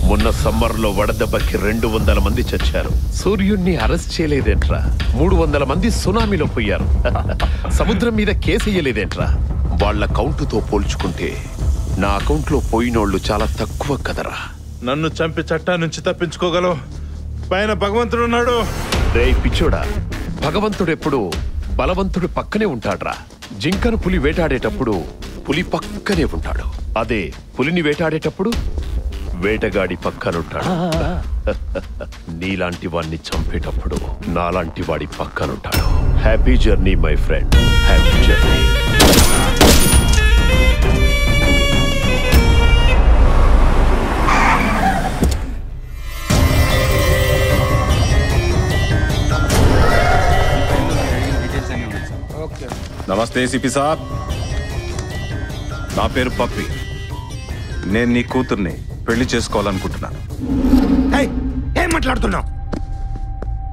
మొన్న సమ్మర్లో వడదెబ్బకి 200 మంది చచ్చారు. సూర్యుణ్ణి అరెస్ట్ చేయలేదేంట్రా? 300 మంది సునామీలో పోయారు. సముద్రం మీద కేసేయలేదేంట్రా? వాళ్ళ కౌంటుతో పోల్చుకుంటే నా అకౌంట్లో పోయినోళ్ళు చాలా తక్కువ కదరా. నన్ను చంపి చట్టా నుంచి తప్పించుకోగలవు, పైన భగవంతుడు ఉన్నాడు. రే పిచ్చోడా, భగవంతుడు ఎప్పుడు బలవంతుడు పక్కనే ఉంటాడ్రా. జింకను పులి వేటాడేటప్పుడు పులి పక్కనే ఉంటాడు. అదే పులిని వేటాడేటప్పుడు వేటగాడి పక్కనుంటాడు. నీలాంటి వాడిని చంపేటప్పుడు నాలాంటి వాడి పక్కనుంటాడు. Happy journey my friend, happy journey. నమస్తే సిపి సాబ్, నా పేరు పప్పి. నేను నీ కూతుర్ని పెళ్లి చేసుకోవాలనుకుంటున్నాను. ఏం మాట్లాడుతున్నావు?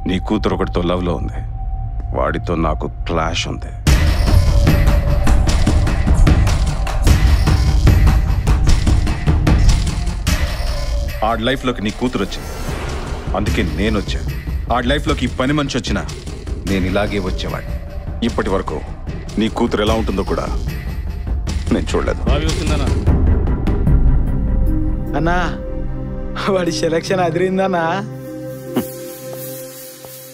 నీ కూతురు ఒకటితో లవ్ లో ఉంది, వాడితో నాకు క్లాష్ ఉంది. ఆడి లైఫ్ లోకి నీ కూతురు వచ్చింది, అందుకే నేను వచ్చాను. ఆడి లైఫ్ లోకి పని మనిషి వచ్చినా నేను ఇలాగే వచ్చేవాడిని. ఇప్పటి వరకు నీ కూతురు ఎలా ఉంటుందో కూడా నేను చూడలేదు. అన్నా వాడి సెలక్షన్ అదిరిందన్నా.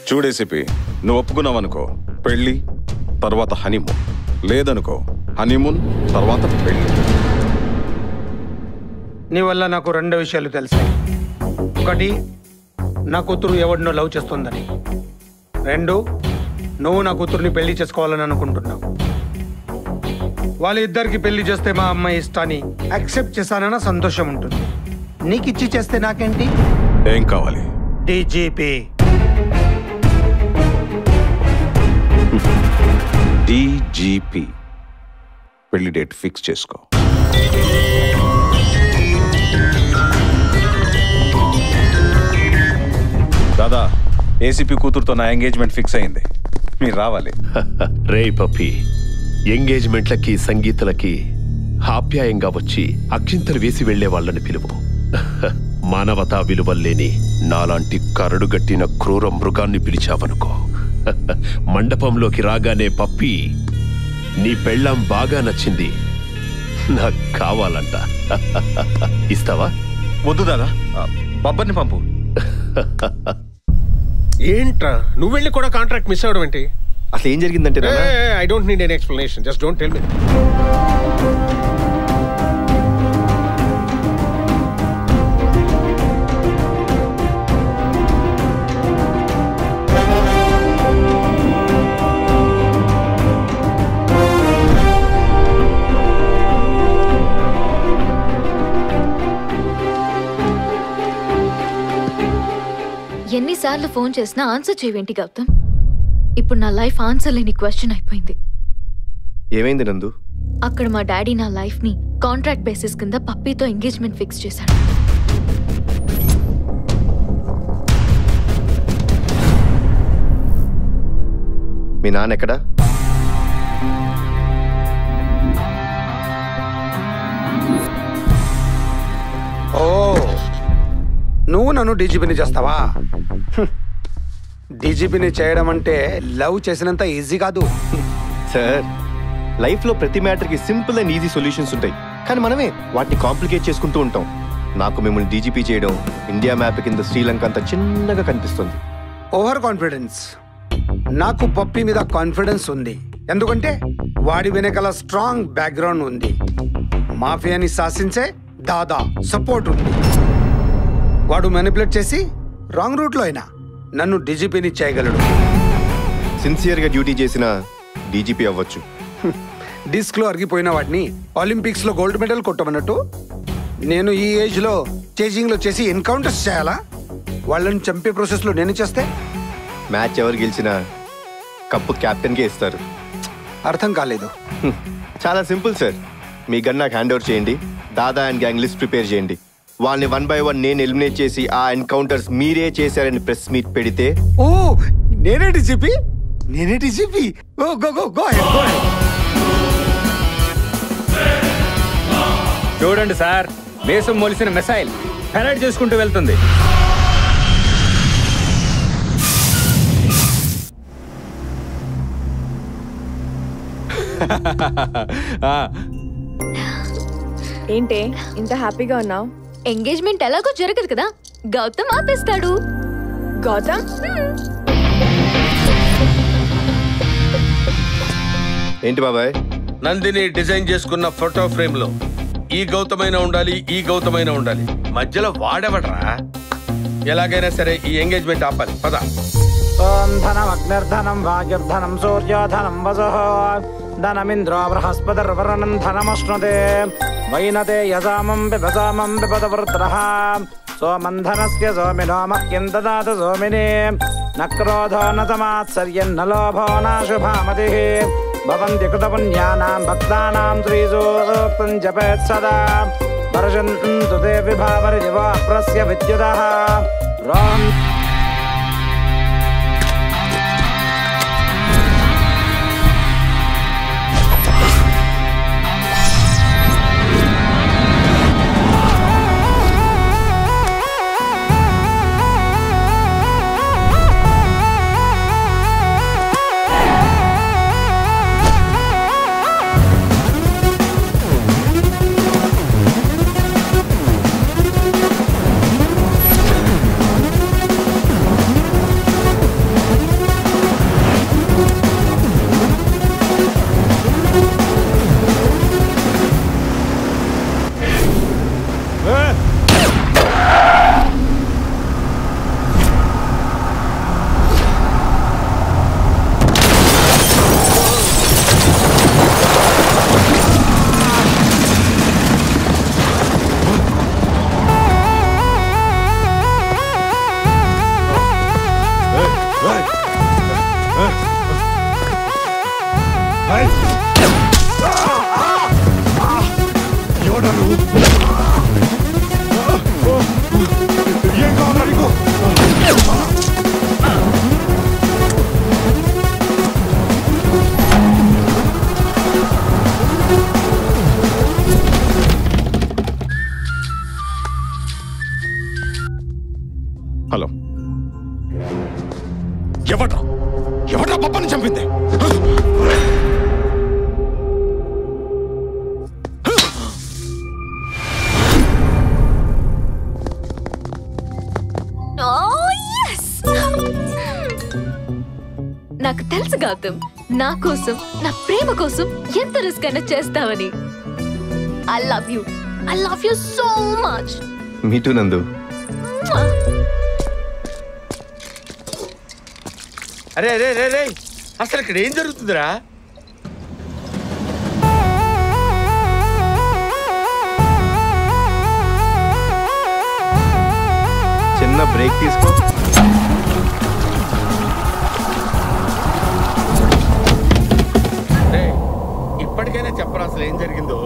చూడేసిపి, నువ్వు ఒప్పుకున్నావనుకో పెళ్లి తర్వాత హనీమూన్, లేదనుకో హనీమూన్ తర్వాత పెళ్లి. నీ వల్ల నాకు 2 విషయాలు తెలిసాయి. ఒకటి, నా కూతురు ఎవడినో లవ్ చేస్తుందని. 2, నువ్వు నా కూతుర్ని పెళ్లి చేసుకోవాలని అనుకుంటున్నావు. వాళ్ళిద్దరికి పెళ్లి చేస్తే మా అమ్మాయి ఇష్టాన్ని యాక్సెప్ట్ చేశానన్న సంతోషం ఉంటుంది. నీకు ఇచ్చి చేస్తే నాకేంటి? ఏం కావాలి? డీజీపీ. డీజీపీ. పెళ్లి డేట్ ఫిక్స్ చేసుకో. ఏసీపీ కూతురుతో నా ఎంగేజ్మెంట్ ఫిక్స్ అయింది, మీరు రావాలి. రే పప్పి, ఎంగేజ్మెంట్లకి సంగీతలకి ఆప్యాయంగా వచ్చి అక్షింతలు వేసి వెళ్లే వాళ్ళని పిలువు. మానవతా విలువల్లేని నాలాంటి కరడుగట్టిన క్రూర మృగాన్ని పిలిచావనుకో, మండపంలోకి రాగానే పప్పి నీ పెళ్ళాం బాగా నచ్చింది, నాకు కావాలంట. ఇస్తావా? వద్దు దాదా, బబ్బర్ని పంపు. ఏంట్రా నువ్వు వెళ్ళి కూడా కాంట్రాక్ట్ మిస్ అవడం ఏంటి? అసలు ఏం జరిగిందంటే I don't need any explanation, just don't tell me. ఎన్నిసార్లు ఫోన్ చేసినా ఆన్సర్ చేయవేంటి గౌతమ్? ఇప్పుడు నా లైఫ్ ఆన్సర్ లేని క్వశ్చన్ అయిపోయింది. ఏమైంది నందు? అక్కడ మా డాడీ నా లైఫ్ ని కాంట్రాక్ట్ బేసిస్ కింద పప్పీతో ఎంగేజ్మెంట్ ఫిక్స్ చేశాడు. మీ నాన్న ఎక్కడా? ఓ, నువ్వు నన్ను డీజీపీని చేస్తావా? డీజీపీని చేయడం అంటే లవ్ చేసినంత ఈజీ కాదు సార్. లైఫ్లో ప్రతి మ్యాటర్కి సింపుల్ అండ్ ఈజీ సొల్యూషన్స్ ఉంటాయి, కానీ మనమే వాటిని కాంప్లికేట్ చేసుకుంటూ ఉంటాం. నాకు మిమ్మల్ని డీజీపీ చేయడం ఇండియా మ్యాప్ కింద శ్రీలంక అంత చిన్నగా కనిపిస్తుంది. Over confidence. నాకు పప్పి మీద కాన్ఫిడెన్స్ ఉంది, ఎందుకంటే వాడి వెనకాల స్ట్రాంగ్ బ్యాక్గ్రౌండ్ ఉంది. మాఫియాని శాసించే దాదా సపోర్ట్ ఉంది. వాడు మ్యానిపులేట్ చేసి రాంగ్ రూట్లో అయినా నన్ను డీజీపీని చేయగలడు. సిన్సియర్గా డ్యూటీ చేసిన డీజీపీ అవ్వచ్చు. డిస్క్లో అరిగిపోయిన వాడిని ఒలింపిక్స్లో గోల్డ్ మెడల్ కొట్టమన్నట్టు నేను ఈ ఏజ్లో చేజింగ్లో చేసి ఎన్కౌంటర్స్ చేయాలా? వాళ్ళని చంపే ప్రాసెస్లో నేను చేస్తే మ్యాచ్ ఎవరు గెలిచినా కప్పు కెప్టెన్కే ఇస్తారు. అర్థం కాలేదు. చాలా సింపుల్ సార్. మీ గన్ నాకు హ్యాండ్ ఓవర్ చేయండి, దాదా అండ్ గ్యాంగ్ లిస్ట్ ప్రిపేర్ చేయండి. వాళ్ళని 1 by 1 నేను ఎలిమినేట్ చేసి ఆ ఎన్కౌంటర్స్ మీరే చేశారని ప్రెస్ మీట్ పెడితే, ఓ నేనే డీజీపీ, నేనే డీజీపీ. ఓ go go go ahead, go ahead. చూడండి సార్, మేసం మొలిసిన మిసైల్ పెరేడ్ చేసుకుంటూ వెళ్తుంది. ఏంటే ఇంత హ్యాపీగా ఉన్నావు? ఎంగేజ్మెంట్ ఎలాగో జరగదు కదా, గౌతమ్ ఆపేస్తాడు. గౌతమ్ ఏంటి బాబాయ్? నందిని డిజైన్ చేసుకున్న ఫోటో ఫ్రేమ్ లో ఈ గౌతమైన ఉండాలి, ఈ గౌతమైన ఉండాలి. మధ్యలో వాడేవడరా? ఎలాగైనా సరే ఈ ఎంగేజ్మెంట్ ఆపాలి. పద. ఓం ధనం అగ్నిర్ధనం వాయుర్ధనం సూర్యోధనం వసుః ధనమింద్రో బృహస్పతిర్వరుణం ధనమశ్నుతే వైనతే యజామం పిబసామం పిబత వృత్రః సోమం ధనస్య సోమినో మహ్యం దదాతు సోమినే న క్రోధో న సమాత్సర్యం న లోభో నాశుభామతిః భవంతి కృతపుణ్యానాం భక్తానాం శ్రీసూక్తం జపేత్ సదా వర్షन्तు తే విభావరిదివో ప్రస్య విద్యుతః రోం. హలో, ఎవడ్రా పప్పని చంపింది? నాకు తెలుసు గౌతమ్, నా కోసం, నా ప్రేమ కోసం ఎంత రిస్క్ అయినా చేస్తావని. I love you so much. Me two నందు. అరే అరే రే రే, అసలు ఇక్కడ ఏం జరుగుతుందిరా? చిన్న బ్రేక్ తీసుకో. ఇప్పటికైనా చెప్పరా అసలు ఏం జరిగిందో?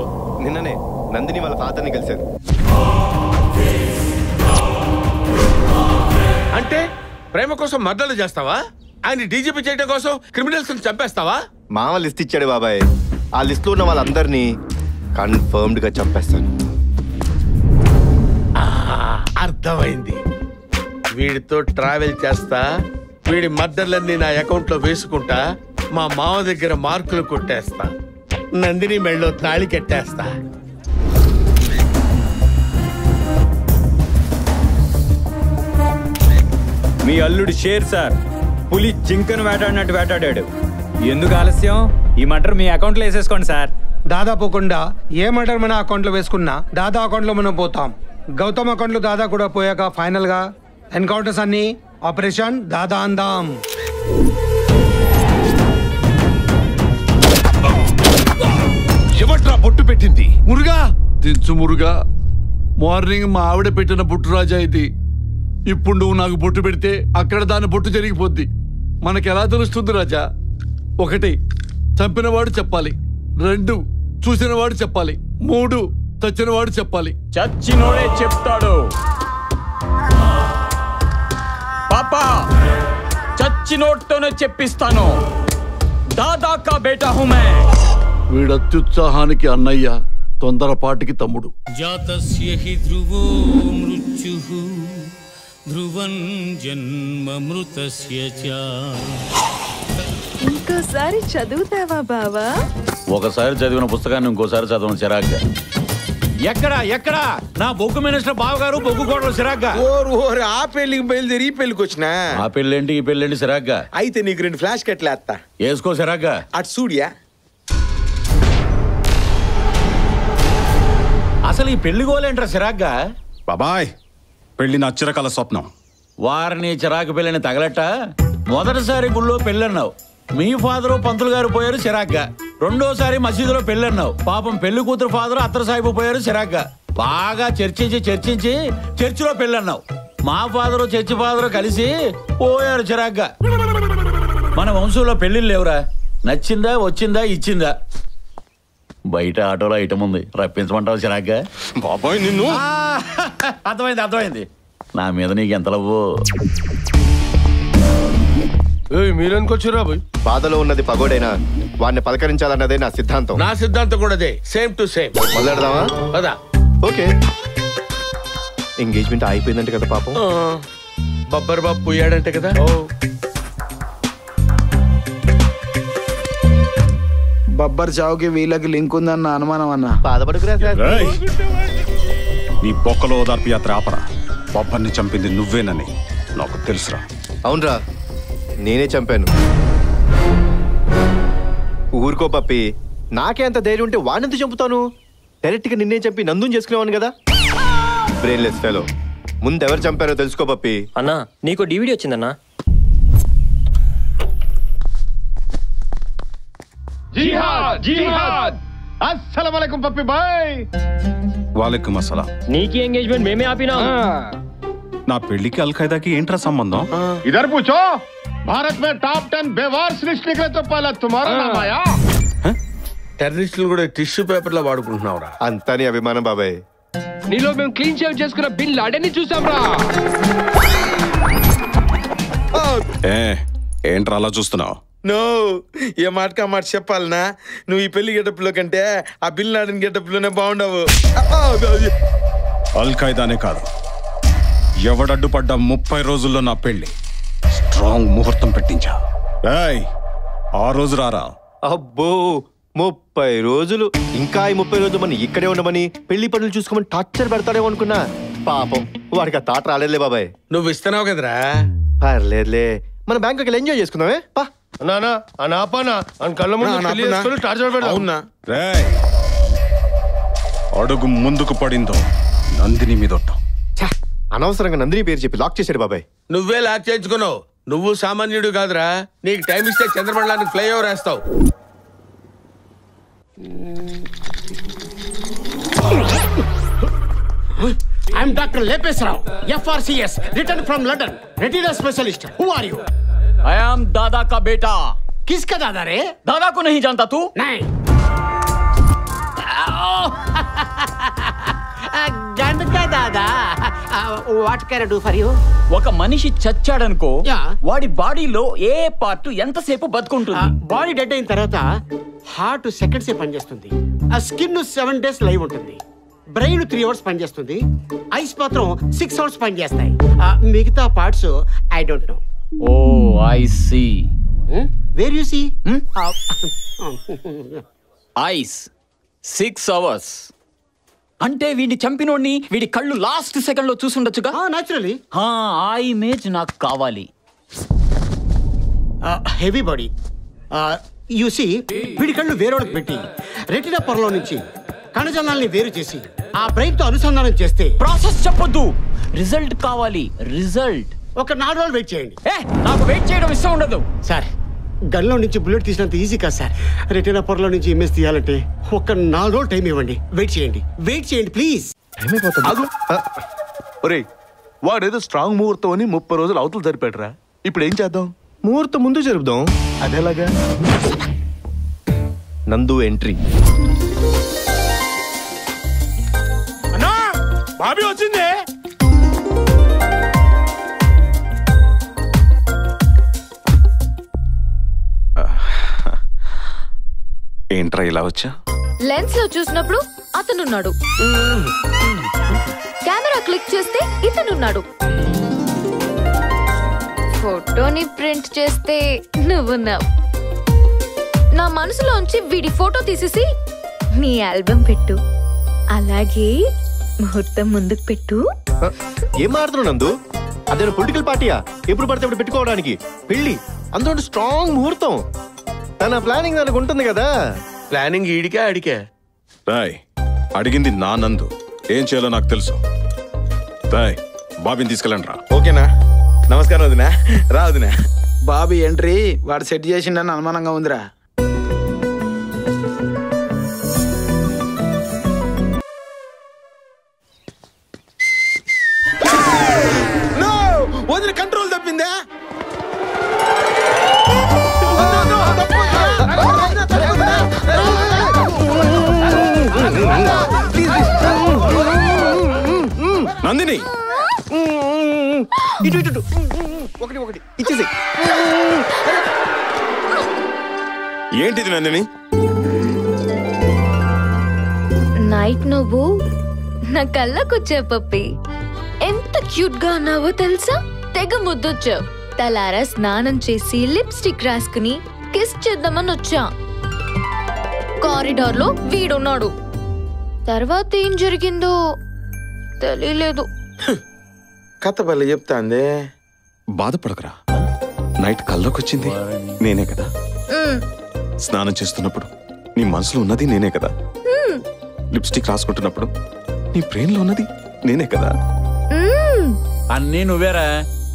నిన్ననే నందిని వాళ్ళ ఫాదర్ని కలిశాను. అంటే ప్రేమ కోసం మర్డర్లు చేస్తావా? ఆయన డీజీపీ చేయడం కోసం క్రిమినల్స్ చంపేస్తావా? మామ లిస్ట్ ఇచ్చాడు బాబాయ్. ఆ లిస్ట్ లో ఉన్న వాళ్ళందరినీ కన్ఫర్మ్డ్ గా చంపేస్తాను. అర్థమైంది. వీడితో ట్రావెల్ చేస్తా, వీడి మర్డర్లన్నీ నా అకౌంట్ లో వేసుకుంటా, మా మామ దగ్గర మార్కులు కొట్టేస్తా, నందిని మెళ్ళో తాళి కట్టేస్తా. మీ అల్లుడు షేర్ సార్, పులి జింకను వేటాడినట్టు వేటాడాడు. ఎందుకు ఆలస్యం? ఈ మటర్ మీ అకౌంట్లో వేసేసుకోండి సార్. దాదాపోకుండా ఏ మటర్ మన అకౌంట్లో వేసుకున్నా దాదా అకౌంట్లో మనం పోతాం. గౌతమ్ అకౌంట్లో దాదా కూడా పోయాక ఫైనల్ గా ఎన్కౌంటర్స్ అన్ని ఆపరేషన్ దాదా అందాం. ఎవట్రా బొట్టు పెట్టింది? మురుగా దించు మురుగా. మార్నింగ్ మా ఆవిడ పెట్టిన బొట్టు రాజా ఇది. ఇప్పుడు నువ్వు నాకు బొట్టు పెడితే అక్కడ దాని బొట్టు జరిగిపోద్ది. మనకెలా తెలుస్తుంది రాజా? 1 చంపినవాడు చెప్పాలి, 2 చూసినవాడు చెప్పాలి, 3 చచ్చినవాడు చెప్పాలి. చచ్చినోడే చెప్తాడు. పాపా చచ్చినోట్తోనే చెప్పిస్తాను. దాదా కా బేటా హూ మే. వీడత్యుత్సాహానికి అన్నయ్య, తొందరపాటికి తమ్ముడు. జాతస్య హి ధ్రువో మృత్యుః ధ్రువం జన్మమృతస్య చ. ఇంకోసారి చదువుతావా బావా? ఒకసారి చదివిన పుస్తకాన్ని ఇంకోసారి చదవను చిరాగ్గా. ఎక్కడా నా బొగ్గు మినిస్టర్ బావగారు బొగ్గు కోడలు చిరాగ్గా. ఓరు ఆ పెళ్లికి బయలుదేరి ఈ పెళ్లికి వచ్చినా. ఆ పెళ్ళేంటి ఈ పెళ్ళేంటి చిరాగ్గా? అయితే నీకు 2 ఫ్లాష్ కట్లు వేస్తా. వేసుకో చిరాగ్గా. అటు సూడియా. అసలు ఈ పెళ్లి గోలేంట్రా చిరాగ్గా? బాబాయ్, పెళ్లి నా చిరకాల స్వప్నం. వారిని చిరాకు పెళ్ళని తగలట. మొదటిసారి గుళ్ళో పెళ్ళన్నావు, మీ ఫాదరు పంతులు గారు పోయారు చిరాగ్గా. రెండోసారి మసీదులో పెళ్ళన్నావు, పాపం పెళ్లి కూతురు ఫాదరు అత్తరు సాహిబు పోయారు చిరాగ్గా. బాగా చర్చించి చర్చిలో పెళ్ళన్నావు, మా ఫాదరు చర్చి ఫాదరు కలిసి పోయారు చిరాగ్గా. మన వంశంలో పెళ్లిళ్ళు లేవురా. నచ్చిందా, వచ్చిందా, ఇచ్చిందా? బయట ఆటోలో ఐటమ్ ఉంది, రప్పించమంటావు చిరాగ్గా? బాబాయ్ నిన్ను. అర్థమైంది. నా మీద నీకు ఎంత లవ్వు? మీరెందుకొచ్చిరా బాయ్? బాధలో ఉన్నది పగోడైనా వాడిని పలకరించాలన్నదే నా సిద్ధాంతం. నా సిద్ధాంతం కూడా అదే. Same to same. మొదలెడదామా? పదా. ఓకే. ఎంగేజ్మెంట్ అయిపోయిందంటే కదా పాపం. బబ్బర్ బాబు పోయాడంటే కదా. బబ్బర్ చావుకి వీళ్ళకి లింక్ ఉందన్న అనుమానం అన్న. బాధపడుకురా. నీ బొక్కలో ఓదార్పు యాత్ర ఆపరా. బబ్బర్ని చంపింది నువ్వేనని నాకు తెలుసురా. అవునరా, నేనే చంపాను. ఊరుకో పప్పి, నాకే అంత ధైర్యం ఉంటే వాడిని చంపుతాను. డైరెక్ట్ గా నిన్నే చంపి నందుని చేసుకునేవాను కదా. Brainless fellow. ముందు ఎవరు చంపారో తెలుసుకో పప్పి. అన్నా నీకు డివిడి వచ్చిందన్నా. అస్సలం వాలేకుం పప్పి బాయ్. వాలేకుం అస్సలాం. నీకి ఎంగేజ్మెంట్ మేమే ఆపినా. నా పెళ్లికి అల్ఖైదాకి ఏంట్రా సంబంధం? इधर पूछो. भारत में टॉप 10 बेवार्स लिस्ट निकले तो पहला तुम्हारा नाम आया. టెర్రరిస్టులు కూడా టిష్యూ పేపర్ లో వాడుకుంటున్నావురా. అంతా నీ అభిమానం బాబాయ్. నీలో మేము క్లీన్ షేవ్ చేసుకున్న బిన్ లాడెన్ని చూసాంరా. ఏంట్రా అలా చూస్తున్నావు? నో, ఏ మాటకా మాట చెప్పాలనా? నువ్వు ఈ పెళ్లి గెటప్లో కంటే ఆ బిల్ లాడెన్ గెటప్లోనే బాగుండవు. అల్ ఖైదానే కాదు, ఎవడడ్డుపడ్డా 30 రోజుల్లో నా పెళ్లి. స్ట్రాంగ్ ముహూర్తం పెట్టించా. ఏయ్, ఆ రోజు రారా? అబ్బో 30 రోజులు. ఇంకా ఈ 30 రోజులు మన ఇక్కడే ఉండమని పెళ్లి పనులు చూసుకోమని టార్చర్ పెడతాడేమో అనుకున్నా. పాపం వాడికి ఆ తాట రాలేదులే బాబాయ్. నువ్వు ఇస్తున్నావు కదరా. పర్లేదులే, మన బ్యాంకుకి వెళ్ళి ఎంజాయ్ చేసుకుందామే. పా నానా అనాపనా అని కళ్ళ ముందు టార్చర్ పెడతావున్నా. రేయ్, అడుగు ముందుకు పడిందో నందిని మీదొట్టాం. అనవసరంగా నందిని పేరు చెప్పి లాక్ చేశాడు బాబాయ్. నువ్వే లాక్ చేయించుకున్నావు. నువ్వు సామాన్యుడు కాదురా. నీకు టైం ఇస్తే చంద్రమండలానికి ఫ్లైఓవర్ వేస్తావు. I'm Dr. Lepes Rao, FRCS, returned from London, retina specialist. Who are you? I am दादा का बेटा. किसका दादा रे? दादा को नहीं जानता तू? नहीं. గండకా దాదా. What can I do for you? ఒక మనిషి చచ్చాడనుకో, వాడి బాడీలో ఏ పార్ట్ ఎంతసేపు బతుకుంటుంది? బాడీ డెడ్ అయిన తర్వాత హార్ట్ సెకండ్స్ పనిచేస్తుంది, ఆ స్కిన్ 7 days లైవ్ ఉంటుంది, బ్రెయిన్ 3 hours పనిచేస్తుంది, ఐస్ మాత్రం 6 hours పనిచేస్తాయి. మిగతా parts I don't know. Oh I see. Where you see? Eyes 6 hours. అంటే వీడిని చంపినోడిని వీడి కళ్ళు లాస్ట్ సెకండ్ లో చూసుండొచ్చుగా. న్యాచురలీ. ఆ ఇమేజ్ నాకు కావాలి. Heavy body. యు సీ, వీడి కళ్ళు వేరేవాళ్ళకి పెట్టి రెటినా పొరలో నుంచి కణజాలాల్ని వేరు చేసి ఆ బ్రెయిన్ తో అనుసంధానం చేస్తే. ప్రాసెస్ చెప్పొద్దు, రిజల్ట్ కావాలి. రిజల్ట్. ఒక 4 రోజులు వెయిట్ చేయండి. నాకు వెయిట్ చేయడం ఇష్టం ఉండదు సార్. గన్లో నుంచి బుల్లెట్ తీసినంత ఈజీ కాదు సార్. రెటీనా పొరలో నుంచి ఇమేజ్ తీయాలంటే ఒక 4 రోజులు టైం ఇవ్వండి. వెయిట్ చేయండి ప్లీజ్. ఒరే, వాడేదో స్ట్రాంగ్ ముహూర్తం అని 30 రోజులు అవతలు జరిపాడురా. ఇప్పుడు ఏం చేద్దాం? ముహూర్తం ముందు జరుపుదాం. అదేలాగా? నందు ఎంట్రీ. అన్నా, బాబీ వచ్చింది. ఏంట్రా ఇలా వచ్చా? లెన్స్ లో చూసినప్పుడు అతనున్నాడు, కెమెరా క్లిక్ చేస్తే ఇతనున్నాడు, ఫోటోని ప్రింట్ చేస్తే నువ్వున్నావు. నా మనసులోంచి వీడి ఫోటో తీసేసి నీ ఆల్బమ్ పెట్టు, అలాగే ముహూర్తం ముందుకు పెట్టు. ఏం మాట్లాడుతున్నావు నందు? అదే పొలిటికల్ పార్టీయా? ఎప్పుడు పడితే అప్పుడు పెట్టుకోవడానికి? పెళ్లి అందులో స్ట్రాంగ్ ముహూర్తం. తన ప్లానింగ్ దానికి ఉంటుంది కదా. ప్లానింగ్ ఈడికే అడికే. రాయ్, అడిగింది నా నందు. ఏం చేయాలో నాకు తెలుసు. రాయ్, బాబీని తీసుకెళ్ళండి రా. ఓకేనా? నమస్కారం వదినా. రా వదినా. బాబీ ఎంట్రీ వాడు సెట్ చేసిండని అనుమానంగా ఉందిరా. వదిన కంట్రోల్ తప్పిందా? నందిని, ఇటు ఒకటి ఇచ్చేసి. ఏంటిది నందిని? నైట్ నువ్వు నా కళ్ళకొచ్చా పప్పి. ఎంత క్యూట్ గా ఉన్నావో తెలుసా? తెగ ముద్దొచ్చావు. తలారా స్నానం చేసి లిప్స్టిక్ రాసుకుని కిస్ చేద్దామని వచ్చా. కారిడార్ లో వీడున్నాడు. తర్వాత ఏం జరిగిందో తెలియలేదు. కథ పల్లె చెప్తాందే. బాధపడకరా, నైట్ కల్లోకొచ్చింది నేనే కదా. స్నానం చేస్తున్నప్పుడు నీ మనసులో ఉన్నది నేనే కదా. లిప్స్టిక్ రాసుకుంటున్నప్పుడు నీ బ్రెయిన్ లో ఉన్నది నేనే కదా. అన్నీ నువ్వేరా,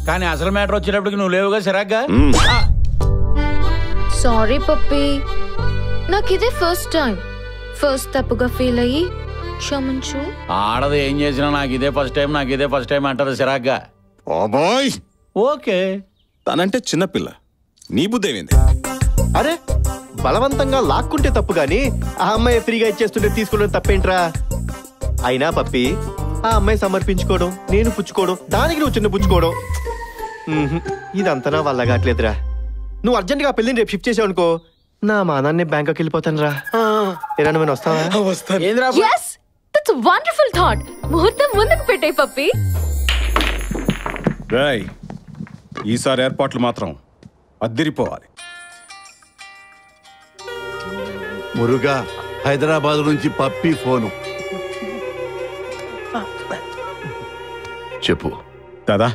కానీ అసలు మ్యాటర్ వచ్చేటప్పటికి నువ్వు లేవుగా సిరాగ్గా. సారీ పప్పి, నాకు ఇదే ఫస్ట్ టైం. ఫస్ట్ తప్పుగా ఫీల్ అయ్యి క్షమించు. ఆడది ఏం చేసినా నాకు ఇదే ఫస్ట్ టైం అంటారు సిరాగ్గా. ఓకే, తనంటే చిన్నపిల్ల, నీ బుద్ధి ఏమైంది? అరే, బలవంతంగా లాక్కుంటే తప్పు గాని ఆ అమ్మాయి ఫ్రీగా ఇచ్చేస్తుంటే తీసుకోవడం తప్పేంట్రా? అయినా పప్పి, ఆ అమ్మాయి సమర్పించుకోవడం, నేను పుచ్చుకోవడం, దానికి నువ్వు చిన్న పుచ్చుకోవడం, ఇదంతా నా వల్ల కావట్లేదురా. నువ్వు అర్జెంట్గా పెళ్ళిని రేపు షిఫ్ట్ చేసావు అనుకో, నా మానాన్ని బ్యాంకాక్ వెళ్ళిపోతాను రా. ఏదైనా వస్తావా? Yes, that's a wonderful thought. ముహూర్తం ముందుకు పెట్టే పప్పి. రాయ్ ఈసారి ఏర్పాట్లు మాత్రం అద్దిరిపోవాలి. మురుగా హైదరాబాద్ నుంచి పప్పి ఫోను. చెప్పు దాదా,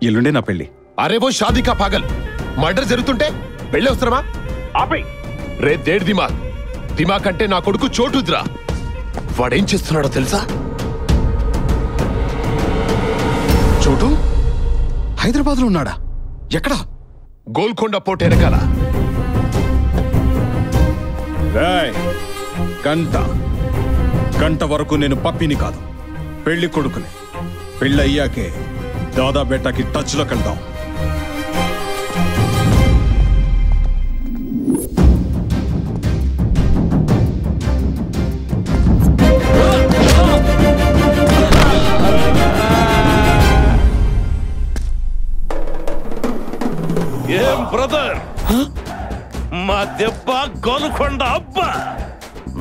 ఎల్లుండే నా పెళ్లి. అరే వో షాదీ కా పాగల్, మర్డర్ జరుగుతుంటే పెళ్ళి అవసరమా? ఆపే రే దేడ్ దిమాగ్ అంటే నా కొడుకు చోటుద్రా. వాడేం చేస్తున్నాడో తెలుసా? చోటు హైదరాబాద్ లో ఉన్నాడా? ఎక్కడా? గోల్కొండ పోట వెనకాల. రాయ్ గంట వరకు నేను పప్పిని కాదు, పెళ్లి కొడుకుని. పెళ్ళి అయ్యాకే దాదా బేటాకి టచ్ లోకి వెళ్దాం. ఏం బ్రదర్, మా దెబ్బ గోలుకొండ అబ్బా.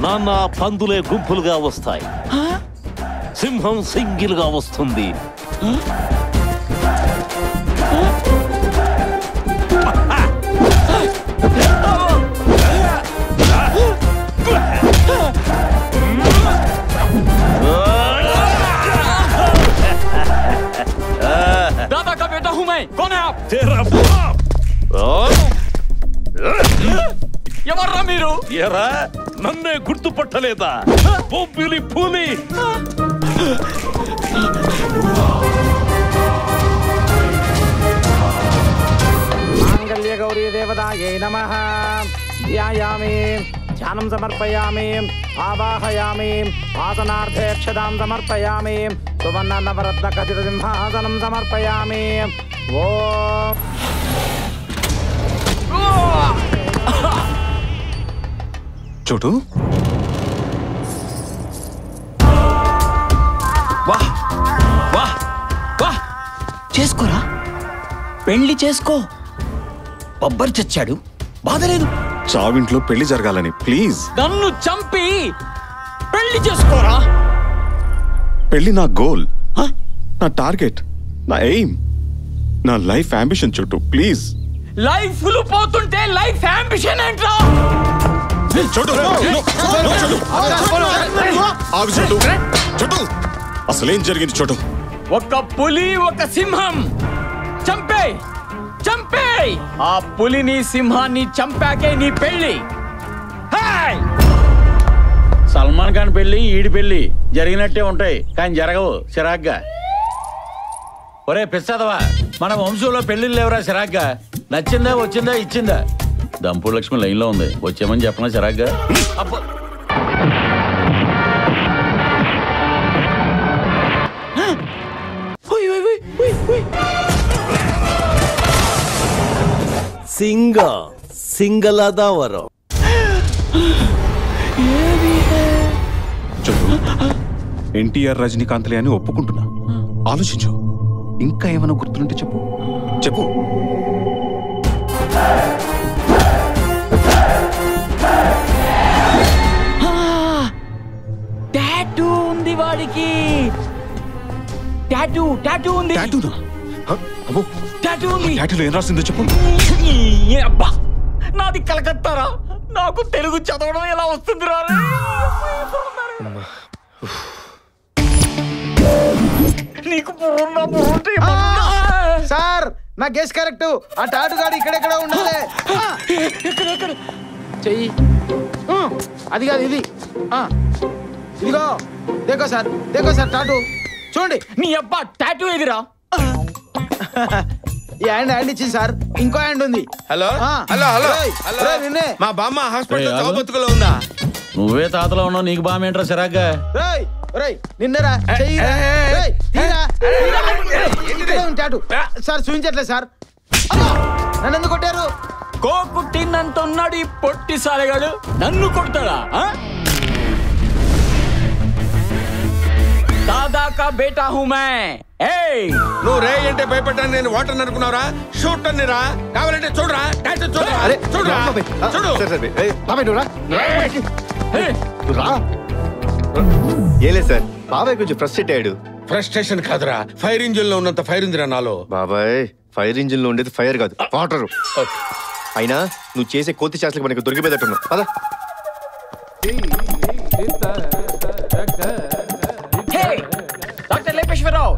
నాన్న పందులే గుంపులుగా వస్తాయి, సింహం సింగిల్ గా వస్తుంది. दादा का बेटा हूं मैं, कौन है आप? तेरा बाप. ఎవర్రా మీరు? ఎరా నన్నే గుర్తుపట్టలేదా? బొబ్బిలి పులి. మాంగళ్య గౌరీ దేవతాయై నమః. ధ్యాయామి, ధ్యానం సమర్పయామి, ఆవాహయామి, ఆసనార్థే అక్షతాం సమర్పయామి, సువర్ణ నవరత్న ఖచిత సింహాసనం సమర్పయామి. ఓం చోటు వాహ్ వాహ్ వాహ్, చేసుకోరా, పెళ్లి చేసుకో. బబ్బర్ చచ్చాడు, బాధలేదు. చావింట్లో పెళ్లి జరగాలని ప్లీజ్. నన్ను చంపి పెళ్లి చేసుకోరా. పెళ్లి నా గోల్, నా టార్గెట్, నా ఎయిమ్, నా లైఫ్ అంబిషన్. చోటు ప్లీజ్. లైఫ్లు పోతుంటే లైఫ్ అంబిషన్ ఏంట్రా? అసలేం జరిగింది చోటు? ఒక పులి, ఒక సింహం. చంపే చంపే. ఆ పులిని సింహాన్ని చంపాకే నీ పెళ్లి. సల్మాన్ ఖాన్ పెళ్లి, ఈడి పెళ్లి జరిగినట్టే ఉంటాయి, కానీ జరగవు చిరాగ్గా. ఒరే పిచ్చాదవా, మన వంశంలో పెళ్లిళ్ళు లేవరా చిరాగ్గా? నచ్చిందా, వచ్చిందా, ఇచ్చిందా? దంపూర్ లక్ష్మి లైన్ లో ఉంది, వచ్చేమని చెప్పనా చిరాగ్గా? సింగలదావరం. ఎన్టీఆర్ రజనీకాంత్లే అని ఒప్పుకుంటున్నా. ఆలోచించు, ఇంకా ఏమైనా గుర్తుంటే చెప్పు చెప్పు. టాటూ ఉంది వాడికి. టాటూ టాటూ ఉంది. టాటూ ఉంది. టాటూలో ఏం రాసిందో చెప్పు. అబ్బా, నాది కలకత్తారా, నాకు తెలుగు చదవడం ఎలా వస్తుంది రా? నీకు సార్, నా గెస్ కరెక్ట్. ఆ టాటు గాడు ఇక్కడెక్కడ ఉండాలి. చెయ్యి, అది కాదు ఇది. ఇదిగో దేకో సార్ టాటు చూడండి. నీ అబ్బా టాటూ ఎదిరా. ఈ హ్యాండ్ ఇచ్చింది సార్, ఇంకో హ్యాండ్ ఉంది. హలో హలో హలో హలో, నిన్నే మా బామ్మ హాస్పిటల్ చావుబతుకులో ఉందా? నువ్వే తాతలో ఉన్నావు, నీకు బామేంట్రా చిరాగ్గా? నిన్నరా టాటు సార్ చూపించట్లేదు సార్. నన్ను ఎందుకు కొట్టారు? కోకు తిన్నంత ఉన్నాడు ఈ పొట్టి సాలగాడు, నన్ను కొడతాడా? దాదా కా బేటా హూ మై. నువ్వు రే అంటే భయపడ్డాను, నేను వాటర్ అనుకున్నావురా? షూట్ అన్నిరా, కావాలంటే చూడరా, చూడరా చూడు. ఏలే సార్, బాబాయ్ కొంచెం ఫ్రస్ట్రేట్ అయ్యాడు. ఫ్రస్ట్రేషన్ కాదురా, ఫైర్ ఇంజిన్ లో ఉన్నంత ఫైర్ ఉందిరా నాలో. బాబాయ్ ఫైర్ ఇంజిన్ లో ఉండేది ఫైర్ కాదు, వాటర్. అయినా నువ్వు చేసే కోతి చేసలకి మనకి దొరికిపోయేటట్టున్నావు పద. డాక్టర్ లేపేశ్వరరావు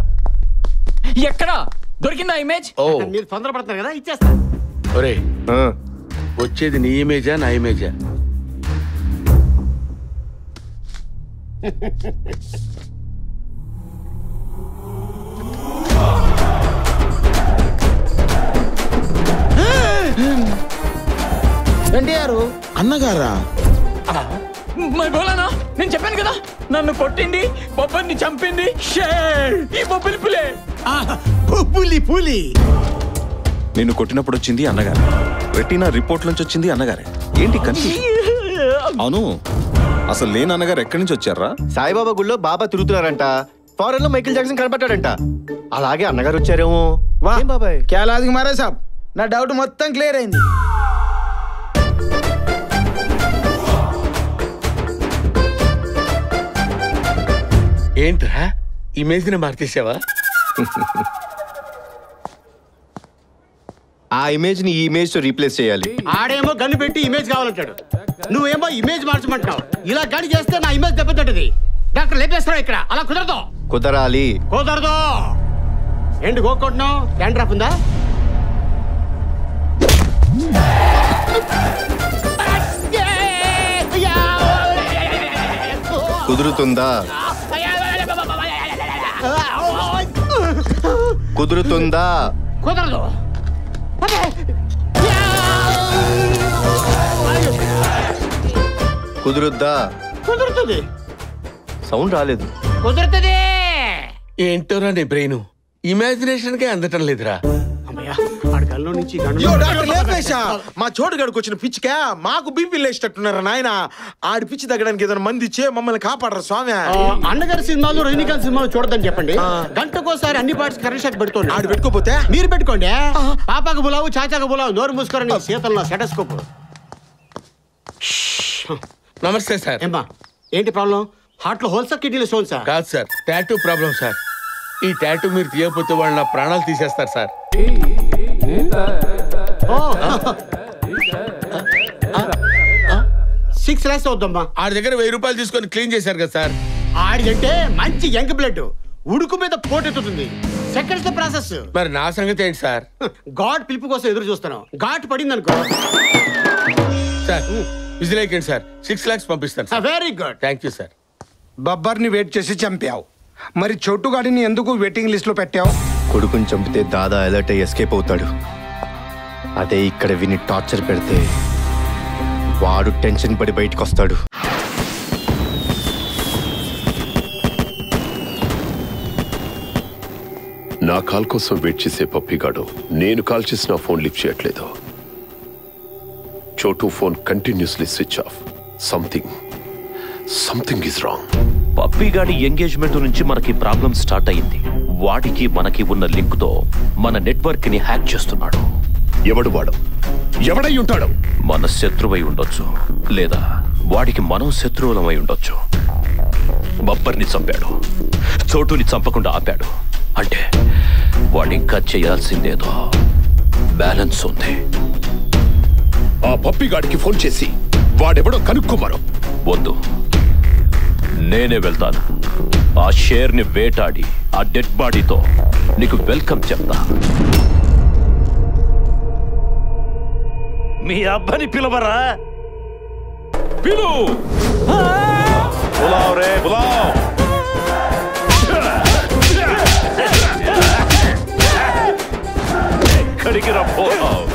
ఎక్కడ దొరికిందా ఇమేజ్? మీరు తొందరపడుతున్నారు కదా, ఇచ్చేస్తా. ఒరే వచ్చేది నీ ఇమేజా నా ఇమేజా? ఎన్టీఆర్ అన్నగారా? మరి బోలానా, నేను చెప్పాను కదా నన్ను కొట్టింది బొబ్బర్ని చంపింది ఈ బొబ్బిలి పులే. పులి నిన్ను కొట్టినప్పుడు వచ్చింది అన్నగారు, రెటీనా రిపోర్ట్ నుంచి వచ్చింది అన్నగారే. ఏంటి కన్ఫ్యూజన్? అవును, అసలు లేని అన్నగారు ఎక్కడి నుంచి వచ్చారా? సాయిబాబా గుళ్ళో బాబా తిరుగుతున్నారంట, ఫారెన్ లో మైకిల్ జాక్సన్ కనపడ్డాడంట, అలాగే అన్నగారు వచ్చారేమో. వా బాబాయ్ క్యాలాదికి మారే సాబ్, నా డౌట్ మొత్తం క్లియర్ అయింది. ఏంట్రా ఇమేజ్ ని మార్చేసావా? ఆ ఇమేజ్ ని ఈ ఇమేజ్ తో రీప్లేస్ చేయాలి. ఆడేమో గన్ను పెట్టి ఇమేజ్ కావాలంటాడు, నువ్వేమో ఇమేజ్ మార్చమంటావు. ఇలా గడి చేస్తే నా ఇమేజ్ దెబ్బతింటది. డాక్టర్ లేపేస్తావు ఇక్కడ, అలా కుదరదు. కుదరాలి. కుదరదు. ఏంటి గోక్కుంటున్నావు? హ్యాండ్ డ్రాప్ ఉందా? కుదురుతుందా? కుదురుతుందా? కుదరదు. కుదురుద్దా? కుదురుతుంది. సౌండ్ రాలేదు. కుదురుతుంది. ఏంటోరా నీ బ్రెయిన్ ఇమాజినేషన్ కే అందటం లేదురా. మా చోటుగాడికి వచ్చిన పిచ్చికా మాకు బీపీ లేచేటట్టున్నారా నాయన. ఆడి పిచ్చి తగ్గడానికి ఏదైనా మంది ఇచ్చే మమ్మల్ని కాపాడరా స్వామి. అన్నగారి సినిమాలు రజనీకాంత్ సినిమాలు చూడదని చెప్పండి. గంటకోసారి అన్ని పార్ట్స్ కరెంట్ షాక్ పెడుతుంది. ఆడు పెట్టుకోపోతే మీరు పెట్టుకోండి. పాపాకు బులావు చాచాకు బులావు, నోరు మూసుకోరండి. శీతల్లో సెటస్కోప్. నమస్తే సార్. ఏమ్మా ఏంటి ప్రాబ్లం? హార్ట్ లో హోల్సా, కిడ్నీలో స్టోన్సా? కాదు సార్, టాటూ ప్రాబ్లం సార్. ఈ టాటూ మీరు తీయకపోతే వాళ్ళు నా ప్రాణాలు తీసేస్తారు సార్. 6 lakhs అవుద్దమ్మా. ఆడి దగ్గర 1000 రూపాయలు తీసుకొని క్లీన్ చేశారు కదా సార్. ఆడిదంటే మంచి యంగ్ బ్లడ్, ఉడుకు మీద పోటెత్తుతుంది. Seconds process. మరి నా సంగతి ఏంటి సార్? గాడ్ పిలుపు కోసం ఎదురు చూస్తున్నాం. ఘాట్ పడింది అనుకో సార్, విజిలేకండి సార్. 6 lakhs పంపిస్తాను sir. Very good. Thank you sir. బబ్బర్ని వెయిట్ చేసి చంపావు, మరి చోటుగాడిని ఎందుకు వెయిటింగ్ లిస్ట్ లో పెట్టావు? కొడుకుని చంపితే దాదా అలర్ట్ అయ్యి ఎస్కేప్ అవుతాడు. అదే ఇక్కడ విని టార్చర్ పెడితే వాడు టెన్షన్ పడి బయటకు వస్తాడు. నా కాల్ కోసం వెయిట్ చేసే పప్పిగాడు నేను కాల్ చేసిన ఫోన్ లిఫ్ట్ చేయట్లేదు. Chotu phone continuously switch off. Something is wrong. పప్పిగాడి ఎంగేజ్మెంట్ నుంచి మనకి ప్రాబ్లం స్టార్ట్ అయింది. వాడికి మనకి ఉన్న లింక్ తో మన నెట్వర్క్ ని హ్యాక్ చేస్తున్నాడు. ఎవడు వాడు? ఎవడై ఉంటాడు? మన శత్రువై ఉండొచ్చు, లేదా వాడికి మనం శత్రువులమై ఉండొచ్చు. బబ్బర్ని చంపాడు, చోటుని చంపకుండా ఆపాడు అంటే వాడింకా చేయాల్సిందేదో బ్యాలెన్స్ ఉంది. ఆ పప్పిగాడికి ఫోన్ చేసి వాడెవడో కనుక్కోమరు. వద్దు, నేనే వెళ్తాను. ఆ షేర్ ని వేటాడి ఆ డెడ్ బాడీతో నీకు వెల్కమ్ చెప్తా. మీ అబ్బని పిలవరా? పిలు. బులావ్ రే బులావ్. ఎక్కడికి రా పోతావ్?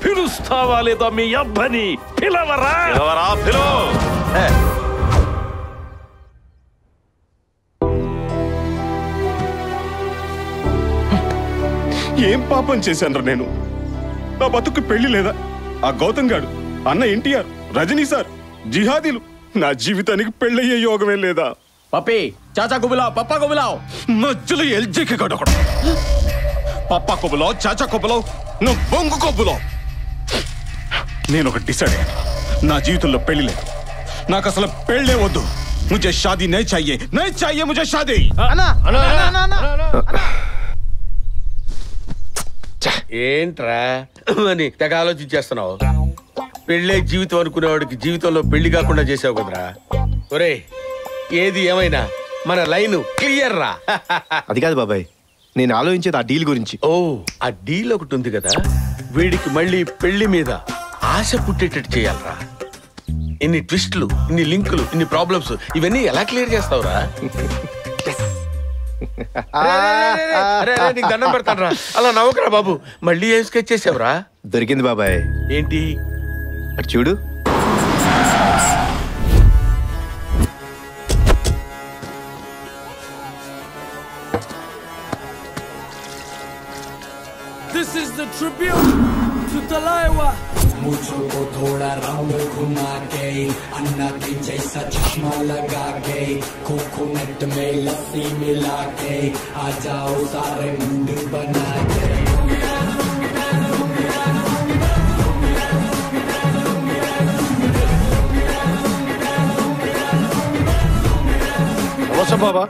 పిలుస్తావా లేదా మీ అబ్బని? పిలవరా? పిలవరా పిలు. ఏం పాపం చేశాను నేను? నా బతుకు పెళ్లి లేదా? ఆ గౌతమ్ గాడు, అన్న ఎన్టీఆర్, రజనీ సార్, జిహాదీలు, నా జీవితానికి పెళ్ళయ్యే యోగమే లేదా? పప్పి చాచా కుబులావ్, పప్పా కుబులావ్. మధ్యలో ఎల్జేకి గడొకడు. పప్పా కుబులావ్, చాచా కుబులావ్, నువ్వు బొంగు కుబులావ్. నేను ఒక డిసైడ్ అయ్యాను. నా జీవితంలో పెళ్లి లేదు. నాకు అసలు పెళ్ళే వద్దు. ముझे शादी नहीं चाहिए मुझे शादी. ఏంట్రా అని తెగ ఆలోచించేస్తున్నావు? పెళ్ళే జీవితం అనుకునేవాడికి జీవితంలో పెళ్లి కాకుండా చేసావు కదరా. ఒరే ఏది ఏమైనా మన లైన్ క్లియర్ రా. అది కాదు బాబాయ్, నేను ఆలోచించేది ఆ డీల్ గురించి. ఓ ఆ డీల్ ఒకటి ఉంది కదా, వీడికి మళ్ళీ పెళ్లి మీద ఆశ పుట్టేటట్టు చేయాలరా. ఇన్ని ట్విస్టులు, ఇన్ని లింకులు, ఇన్ని ప్రాబ్లమ్స్ ఇవన్నీ ఎలా క్లియర్ చేస్తావురా? నీకు దండం పెడతానరా, అలా నవ్వకరా బాబు. మళ్ళీ ఏం స్కెచ్ చేసావురా? దొరికింది బాబాయ్. ఏంటి? అటు చూడు. This is the tribute to Talaiwa. मुझको थोड़ा राउंड घुमा के अन्ना के जैसा चश्मा लगा के कोकोनट में लस्सी मिला के आ जाओ सारे मुंड बना के. బాబా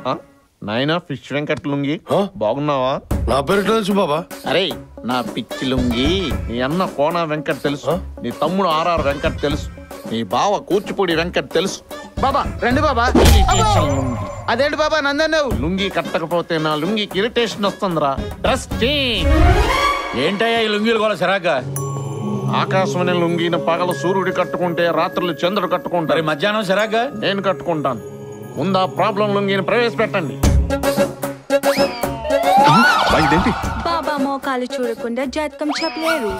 నాయనా ఫిష్ వెంకట్ లుంగి బాగున్నావా? నా పేరు తెలుసు బాబా. అరే నా పిచ్చి లుంగి, నీ అన్న కోన వెంకట్ తెలుసు, నీ తమ్ముడు ఆర్ఆర్ వెంకట్ తెలుసు, నీ బావ కూచిపూడి వెంకట్ తెలుసు. బాబా రండి బాబా. అదేంటి బాబా నందన్నావు? లుంగి కట్టకపోతే నా లుంగికి ఇరిటేషన్ వస్తుందిరా. ఏంటయ్యా ఈ లుంగీలు కూడా సరాగా? ఆకాశమనే లుంగిని పగలు సూర్యుడు కట్టుకుంటే రాత్రులు చంద్రుడు కట్టుకుంటారు. మధ్యాహ్నం సరాగా నేను కట్టుకుంటాను. ముందు ఆ ప్రాబ్లం లుంగిని ప్రవేశపెట్టండి. బాబా మోకాలు చూడకుండా జాతకం చెప్పలేరు.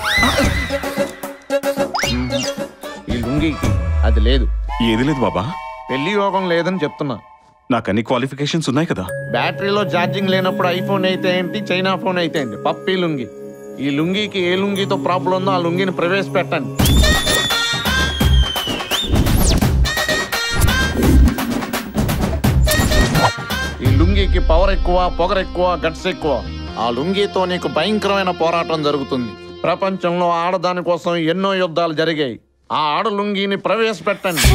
ఈ లుంగికి అది లేదు. ఏది లేదు బాబా? పెళ్లి యోగం లేదని చెప్తున్నా. నాకు అన్ని క్వాలిఫికేషన్స్ ఉన్నాయి కదా. బ్యాటరీలో ఛార్జింగ్ లేనప్పుడు ఐఫోన్ అయితే ఏంటి, చైనా ఫోన్ అయితే ఏంటి, పప్పీ లుంగి. ఈ లుంగికి ఏ లుంగితో ప్రాబ్లం ఉందో ఆ లుంగిని ప్రవేశపెట్టండి. ఈ లుంగికి పవర్ ఎక్కువ, పొగరు ఎక్కువ, గట్స్ ఎక్కువ. ఆ లుంగితో నీకు భయంకరమైన పోరాటం జరుగుతుంది. ప్రపంచంలో ఆడదాని కోసం ఎన్నో యుద్ధాలు జరిగాయి. ఆ ఆడ లుంగిని ప్రవేశపెట్టండి.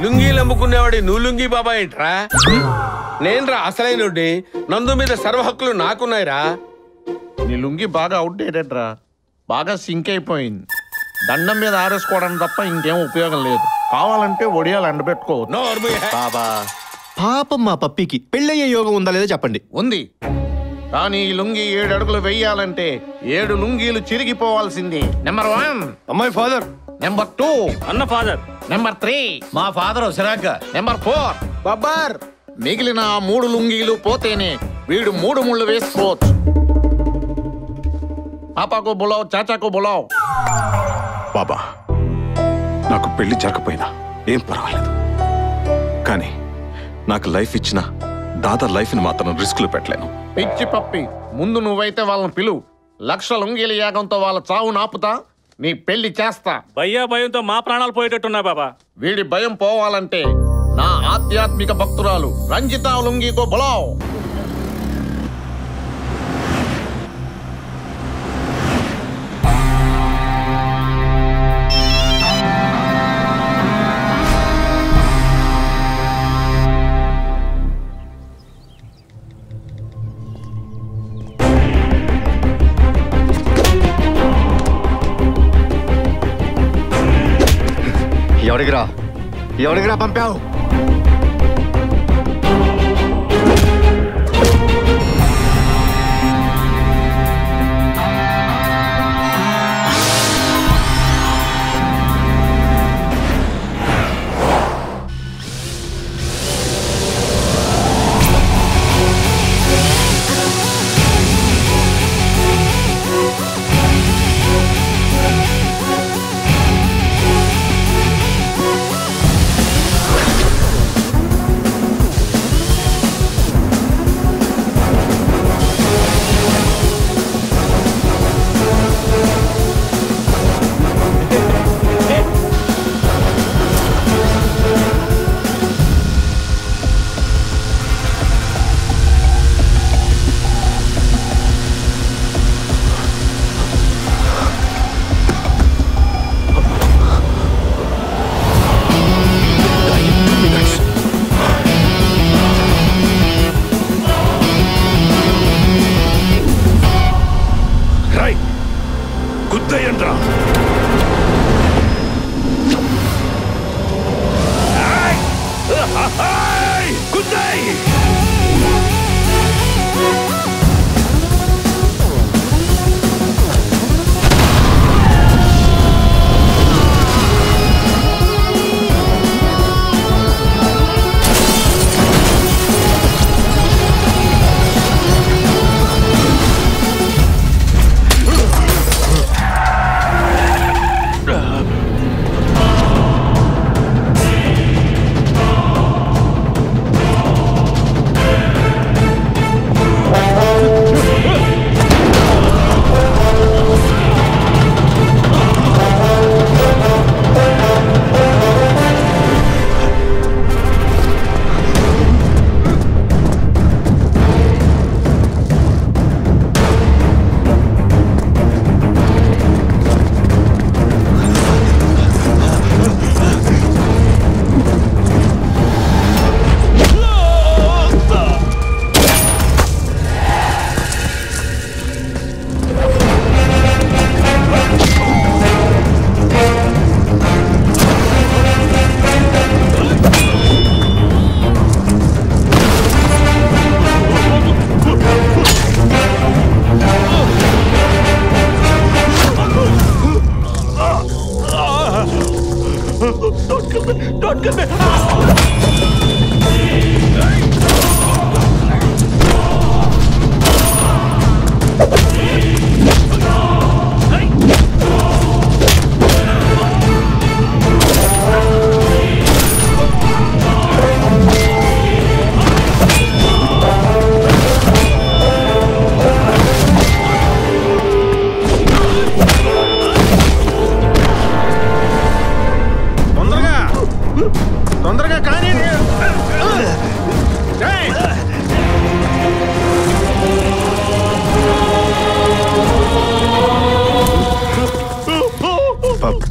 లుంగీలు అమ్ముకునేవాడి నువ్వు లుంగీ బాబా ఏంట్రా? నేనురా అసలైనోడ్ని. నందు మీద సర్వ హక్కులు నాకున్నాయిరా. నీ లుంగి బాగా అవుట్డేటెడ్ రా, బాగా సింక్ అయిపోయింది. దండం మీద ఆరేసుకోవడానికి తప్ప ఇంకేం ఉపయోగం లేదు. కావాలంటే ఒడియాలు ఎండబెట్టుకోవచ్చు. బాబా పాపం మా పప్పికి పెళ్ళయ్యే యోగం ఉందా లేదా చెప్పండి. ఉంది, కానీ ఈ లుంగి 7 అడుగులు వెయ్యాలంటే 7 లుంగీలు చిరిగిపోవాల్సింది. నెంబర్ 1 అమ్మాయి ఫాదర్. నెంబర్ 2 అన్న ఫాదర్. నెంబర్ 3 మా ఫాదర్ సిరాగ్గా. నెంబర్ 4 బబ్బర్. మిగిలిన 3 లుంగీలు పోతేనే వీడు 3 ముళ్ళు వేసుకోవచ్చు. పాపాకు బులావ్, చాచాకు బులావ్. బాబా నాకు పెళ్లి జరగకపోయినా ఏం పర్వాలేదు, కానీ నాకు లైఫ్ ఇచ్చిన దాదా లైఫ్ని మాత్రం రిస్క్లు పెట్టలేను. పిచ్చి పప్పి, ముందు నువ్వైతే వాళ్ళని పిలువు. 1,00,000 లుంగీల యాగంతో వాళ్ళ చావు నాపుతా, నీ పెళ్లి చేస్తా. భయంతో మా ప్రాణాలు పోయేటట్టున్నాయి బాబా. వీడి భయం పోవాలంటే నా ఆధ్యాత్మిక భక్తురాలు రంజితా లుంగితో బులావ్. ఎవరికిరా పంపావు?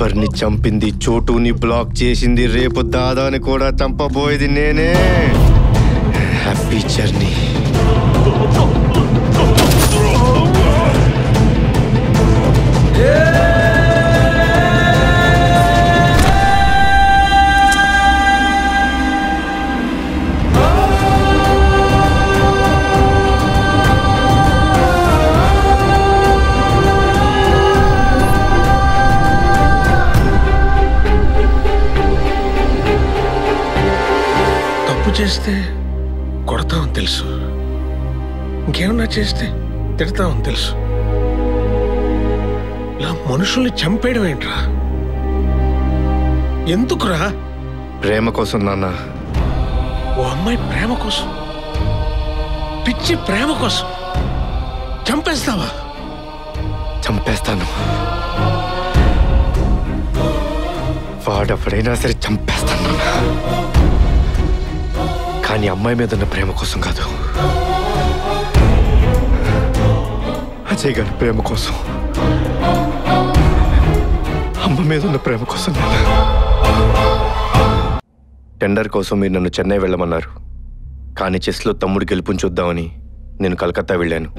గబ్బర్ని చంపింది చోటుని బ్లాక్ చేసింది రేపు దాదాని కూడా చంపబోయేది నేనే. Happy journey. చేస్తే కొడతామని తెలుసు, ఇంకేమన్నా చేస్తే తిడతామని తెలుసు. ఇలా మనుషుల్ని చంపేయడం ఏంట్రా? ఎందుకురా? ప్రేమ కోసం నాన్న. ఓ అమ్మాయి ప్రేమ కోసం, పిచ్చి ప్రేమ కోసం చంపేస్తావా? చంపేస్తాను. వాడెప్పుడైనా సరే చంపేస్తాను. కానీ అమ్మాయి మీద ఉన్న ప్రేమ కోసం కాదు, అజయ్ గారి ప్రేమ కోసం, అమ్మ మీద ఉన్న ప్రేమ కోసం. టెండర్ కోసం మీరు నన్ను చెన్నై వెళ్ళమన్నారు, కానీ చెస్లో తమ్ముడు గెలుపుని చూద్దామని నేను కలకత్తా వెళ్ళాను.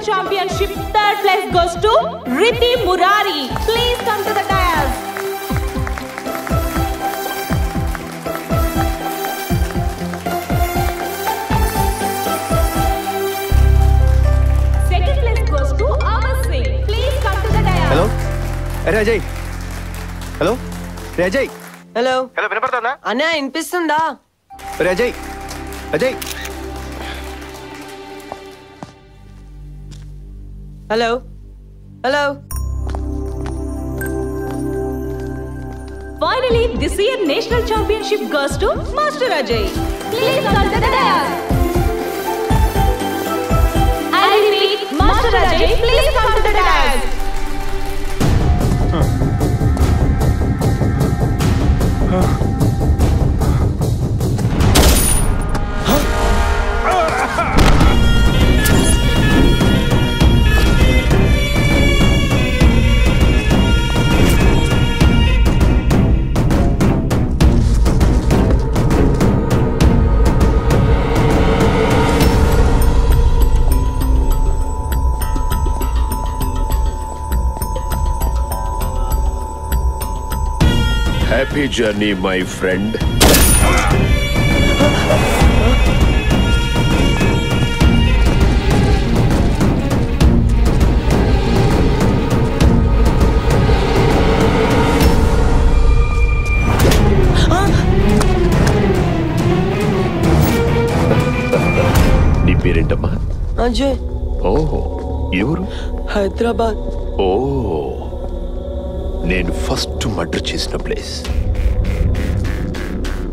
Championship third place goes to Riddhi Murari. Please come to the dais. Second place goes to Amar Singh. Please come to the dais. Hello, అరే అజయ్. హలో రే అజయ్. హలో హలో వినపడుతుందా? అన్నా వినిపిస్తుందా? రే Ajay. Ajay. Hello? Hello? Finally, this year National Championship goes to Master Ajay. Please come to the dais. I repeat, Master Ajay, please come to the dais. Happy journey, my friend. నీ పేరేంటమ్మా? అజయ్. ఓహో, ఎవరు? హైదరాబాద్. ఓ, నేను ఫస్ట్ మర్డర్ చేసిన place.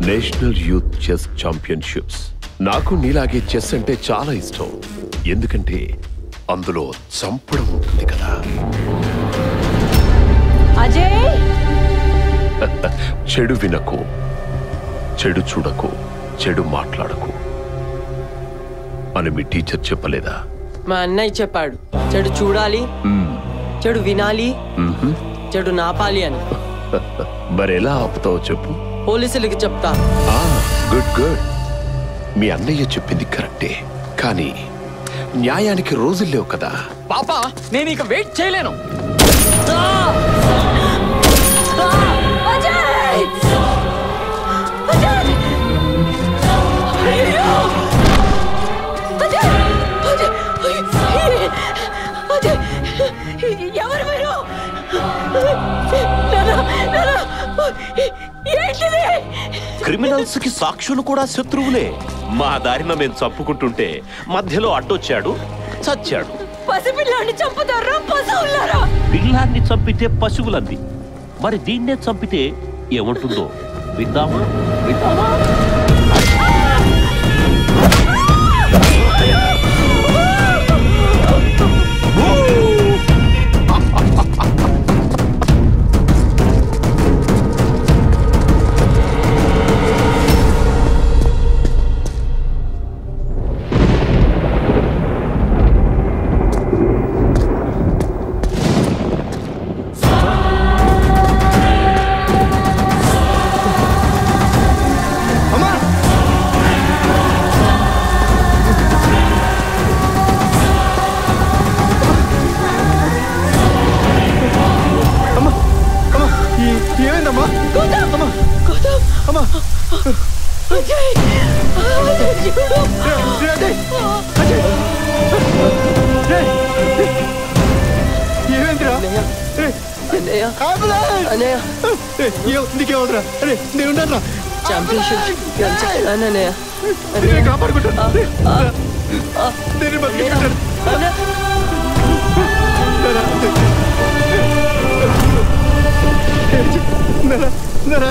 National youth chess championships. నాకు నీలాగే చెస్ అంటే చాలా ఇష్టం, ఎందుకంటే అందులో చంపడం ఉంటుంది కదా. అజయ్. చెడు వినకు, చెడు చూడకు, చెడు మాట్లాడకు అని మీ టీచర్ చెప్పలేదా? మా అన్నయ్య చెప్పాడు, చెడు చూడాలి, చెడు వినాలి, చెడు నాపాలి అని. మరి ఎలా ఆపుతావో చెప్పు. పోలీసులకి చెప్తా. Good good. మీ అన్నయ్య చెప్పింది కరెక్టే, కానీ న్యాయానికి రోజులు లేవు కదా. పాపా, నేను ఇక వెయిట్ చేయలేను. ఎవరు మీరు? ఏంటిది? క్రిమినల్స్ కి సాక్షులు కూడా శత్రువులే. మా దారిన మేము చంపుకుంటుంటే మధ్యలో అడ్డొచ్చాడు, చచ్చాడు. పసిపిల్లాన్ని చంపుతారా పశువులారా? పిల్లాన్ని చంపితే పశువులంది, మరి దీన్నే చంపితే ఏముంటుందో విందామా? విందామా? నీకేమవుతురా? అరే నేను ఉన్నాను. కాపాడుకుంటాను. నేను బతికింటాను.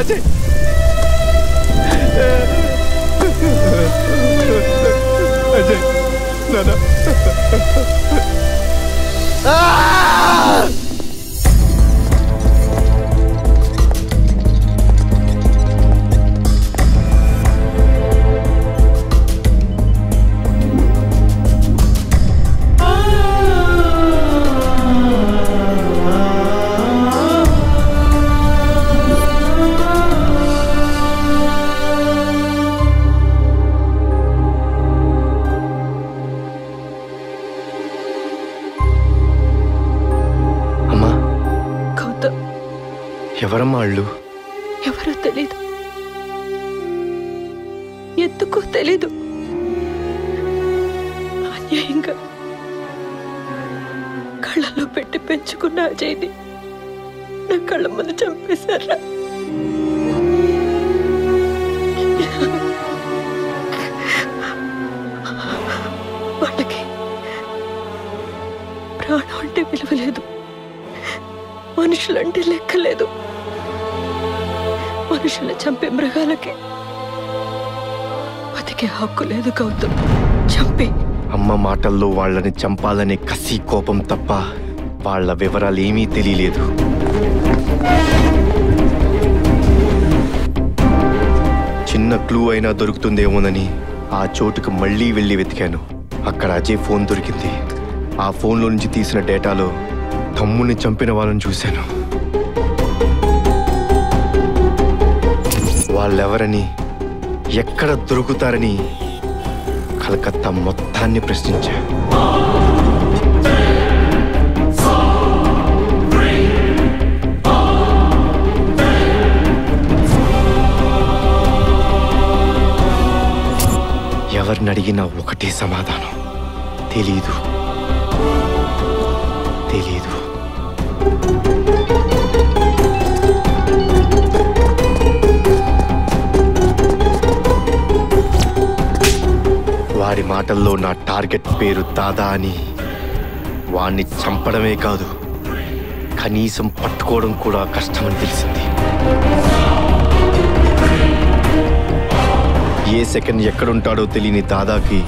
అజయ్ అజయ్ నానా ఎవరమ్మా వాళ్ళు? ఎవరో తెలీదు, ఎందుకో తెలీదు. అన్యాయంగా కళ్ళలో పెట్టి పెంచుకున్న అజయ్ని నా కళ్ళ ముందు చంపేశారా? వాళ్ళకి ప్రాణం అంటే విలువ లేదు, మనుషులంటే లెక్కలేదు. మనుషులు చంపే మృగాలకి బతికే హక్కు లేదు గౌతమ్. చంపే అమ్మ మాటల్లో వాళ్ళని చంపాలనే కసి కోపం తప్ప వాళ్ళ వివరాలు ఏమీ తెలియలేదు. చిన్న క్లూ అయినా దొరుకుతుందేమోనని ఆ చోటుకు మళ్ళీ వెళ్ళి వెతికాను. అక్కడ అజయ్ ఫోన్ దొరికింది. ఆ ఫోన్లో నుంచి తీసిన డేటాలో తమ్ముడిని చంపిన వాళ్ళని చూశాను. వాళ్ళెవరని, ఎక్కడ దొరుకుతారని కలకత్తా మొత్తాన్ని ప్రశ్నించా. ఎవరిని అడిగినా ఒకటే సమాధానం, తెలీదు తెలీదు. వాడి మాటల్లో నా టార్గెట్ పేరు దాదా అని. వాణ్ణి చంపడమే కాదు, కనీసం పట్టుకోవడం కూడా కష్టమని తెలిసింది. ఏ సెకండ్ ఎక్కడుంటాడో తెలియని దాదాకి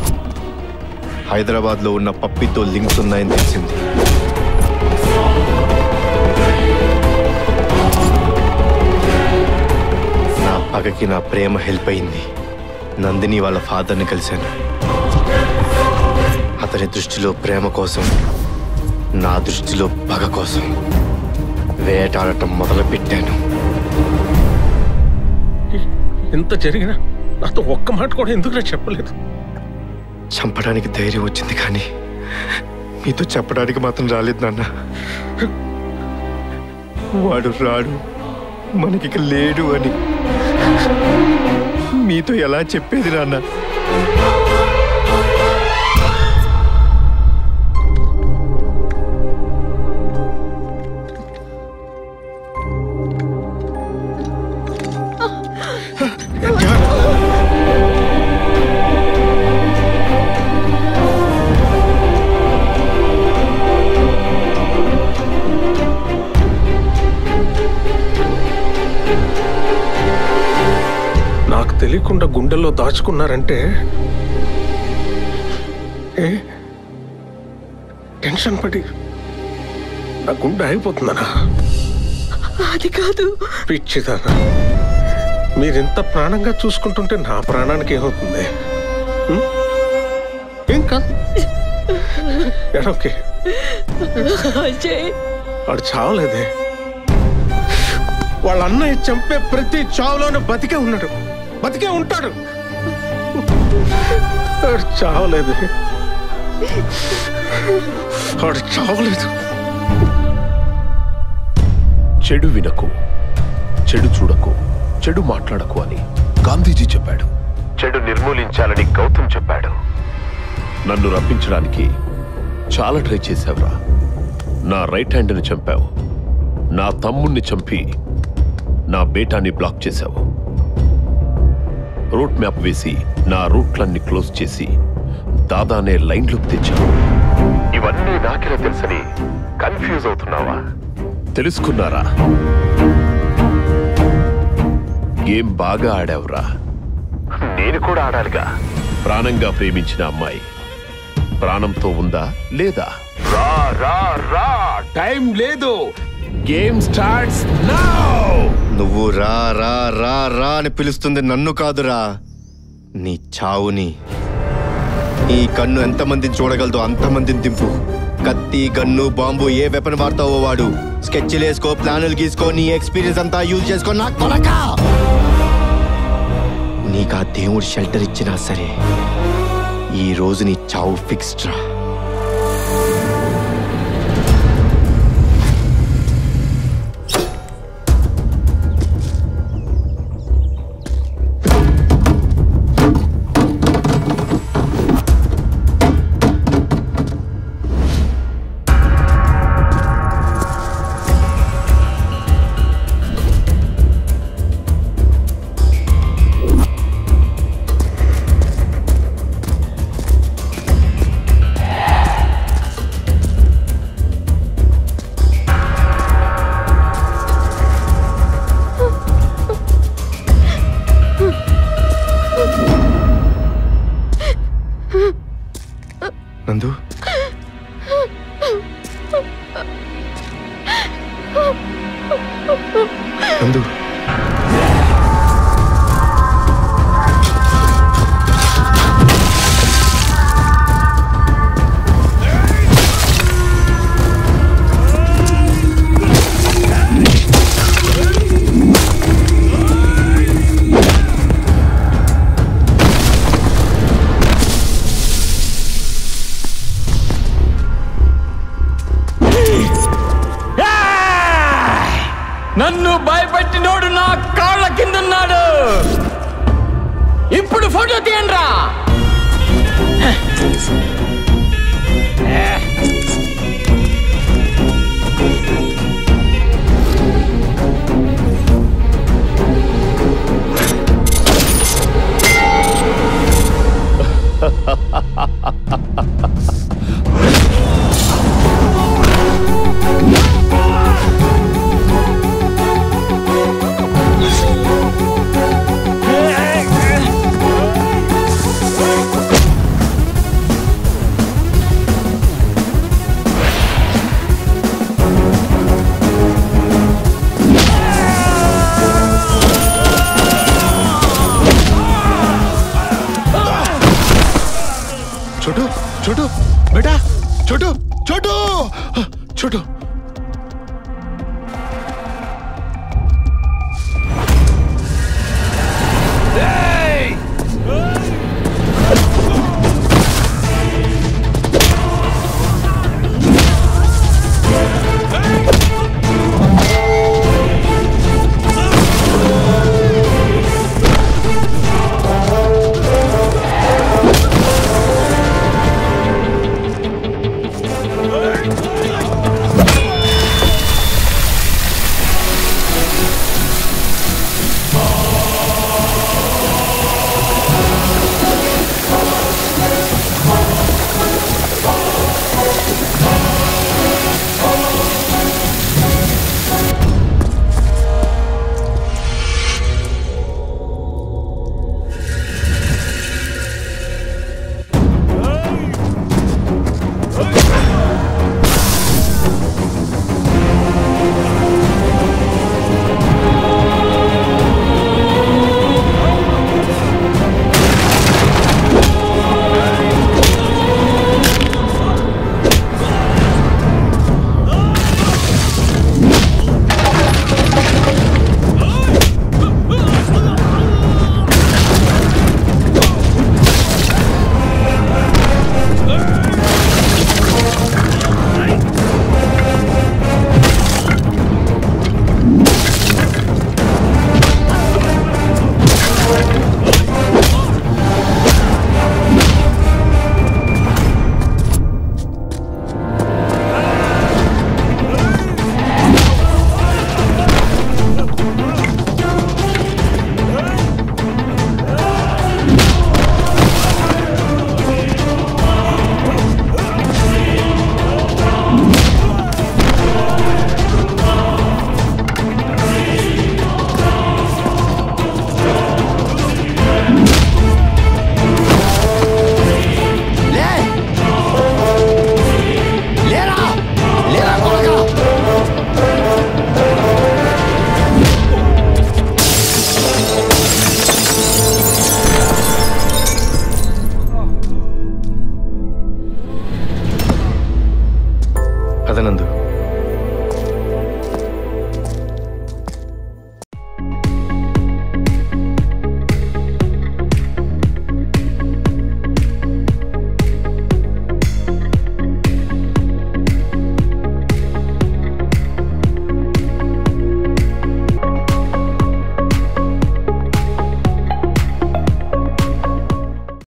హైదరాబాద్లో ఉన్న పప్పితో లింక్స్ ఉన్నాయని తెలిసింది. నా పగకి నా ప్రేమ హెల్ప్ అయింది. నందిని వాళ్ళ ఫాదర్ని కలిశాను. అతని దృష్టిలో ప్రేమ కోసం, నా దృష్టిలో పగ కోసం వేటాడటం మొదలుపెట్టాను. ఇంత జరిగినా నాతో ఒక్క మాట కూడా ఎందుకు చెప్పలేదు? చంపడానికి ధైర్యం వచ్చింది, కానీ మీతో చెప్పడానికి మాత్రం రాలేదు నాన్న. వాడు రాడు, మనకిక లేడు అని మీతో ఎలా చెప్పేది నాన్న? తెలియకుండా గుండెల్లో దాచుకున్నారంటే టెన్షన్ పడి నా గుండె అయిపోతుందనా? అది కాదు పిచ్చిదానా, మీరింత ప్రాణంగా చూసుకుంటుంటే నా ప్రాణానికి ఏమవుతుంది? ఏం కాదు, ఓకే. వాడు చావలేదే, వాళ్ళ అన్నయ్య చంపే ప్రతి చావులోనూ బతికే ఉన్నాడు, బతికే ఉంటాడు. వాడు చావలేదే, వాడు చావలేదు. చెడు వినకు, చెడు చూడకు, చెడు మాట్లాడకు అని గాంధీజీ చెప్పాడు. చెడు నిర్మూలించాలని గౌతమ్ చెప్పాడు. నన్ను రప్పించడానికి చాలా ట్రై చేశావురా. నా రైట్ హ్యాండ్ని చంపావు, నా తమ్ముణ్ణి చంపి నా బేటాని బ్లాక్ చేశావు. రూట్ మ్యాప్ వేసి నా రూట్లన్నీ క్లోజ్ చేసి దాదానే లైన్లోకి తెచ్చావు. ఇవన్నీ నాకెలా తెలుసని కన్ఫ్యూజ్ అవుతున్నావా? తెలుసుకున్నారా? గేమ్ బాగా ఆడావురా. నేను కూడా ఆడాలిగా. ప్రాణంగా ప్రేమించిన అమ్మాయి ప్రాణంతో ఉందా లేదా? రా రా రా, టైం లేదు, గేమ్ స్టార్ట్స్ నౌ. నువ్వు రా రా రా రా అని పిలుస్తుంది నన్ను కాదురా, నీ చావుని. ఈ కన్ను ఎంతమందిని చూడగలదో అంతమందిని దింపు. కత్తి, గన్ను, బాంబు ఏ వెపన్ వాడతావో వాడు. స్కెచ్లు వేసుకో, ప్లానులు గీసుకో, నీ ఎక్స్పీరియన్స్ అంతా యూజ్ చేసుకో. నా కొడకా, నీకు ఆ దేవుడు షెల్టర్ ఇచ్చినా సరే ఈ రోజు నీ చావు ఫిక్స్డ్ రా. నందు, నందు, నన్ను భయపెట్టినోడు నా కాళ్ళ కిందన్నాడు. ఇప్పుడు ఫోటో తీయండిరా. छोटू छोटू बेटा छोटू छोटू छोटू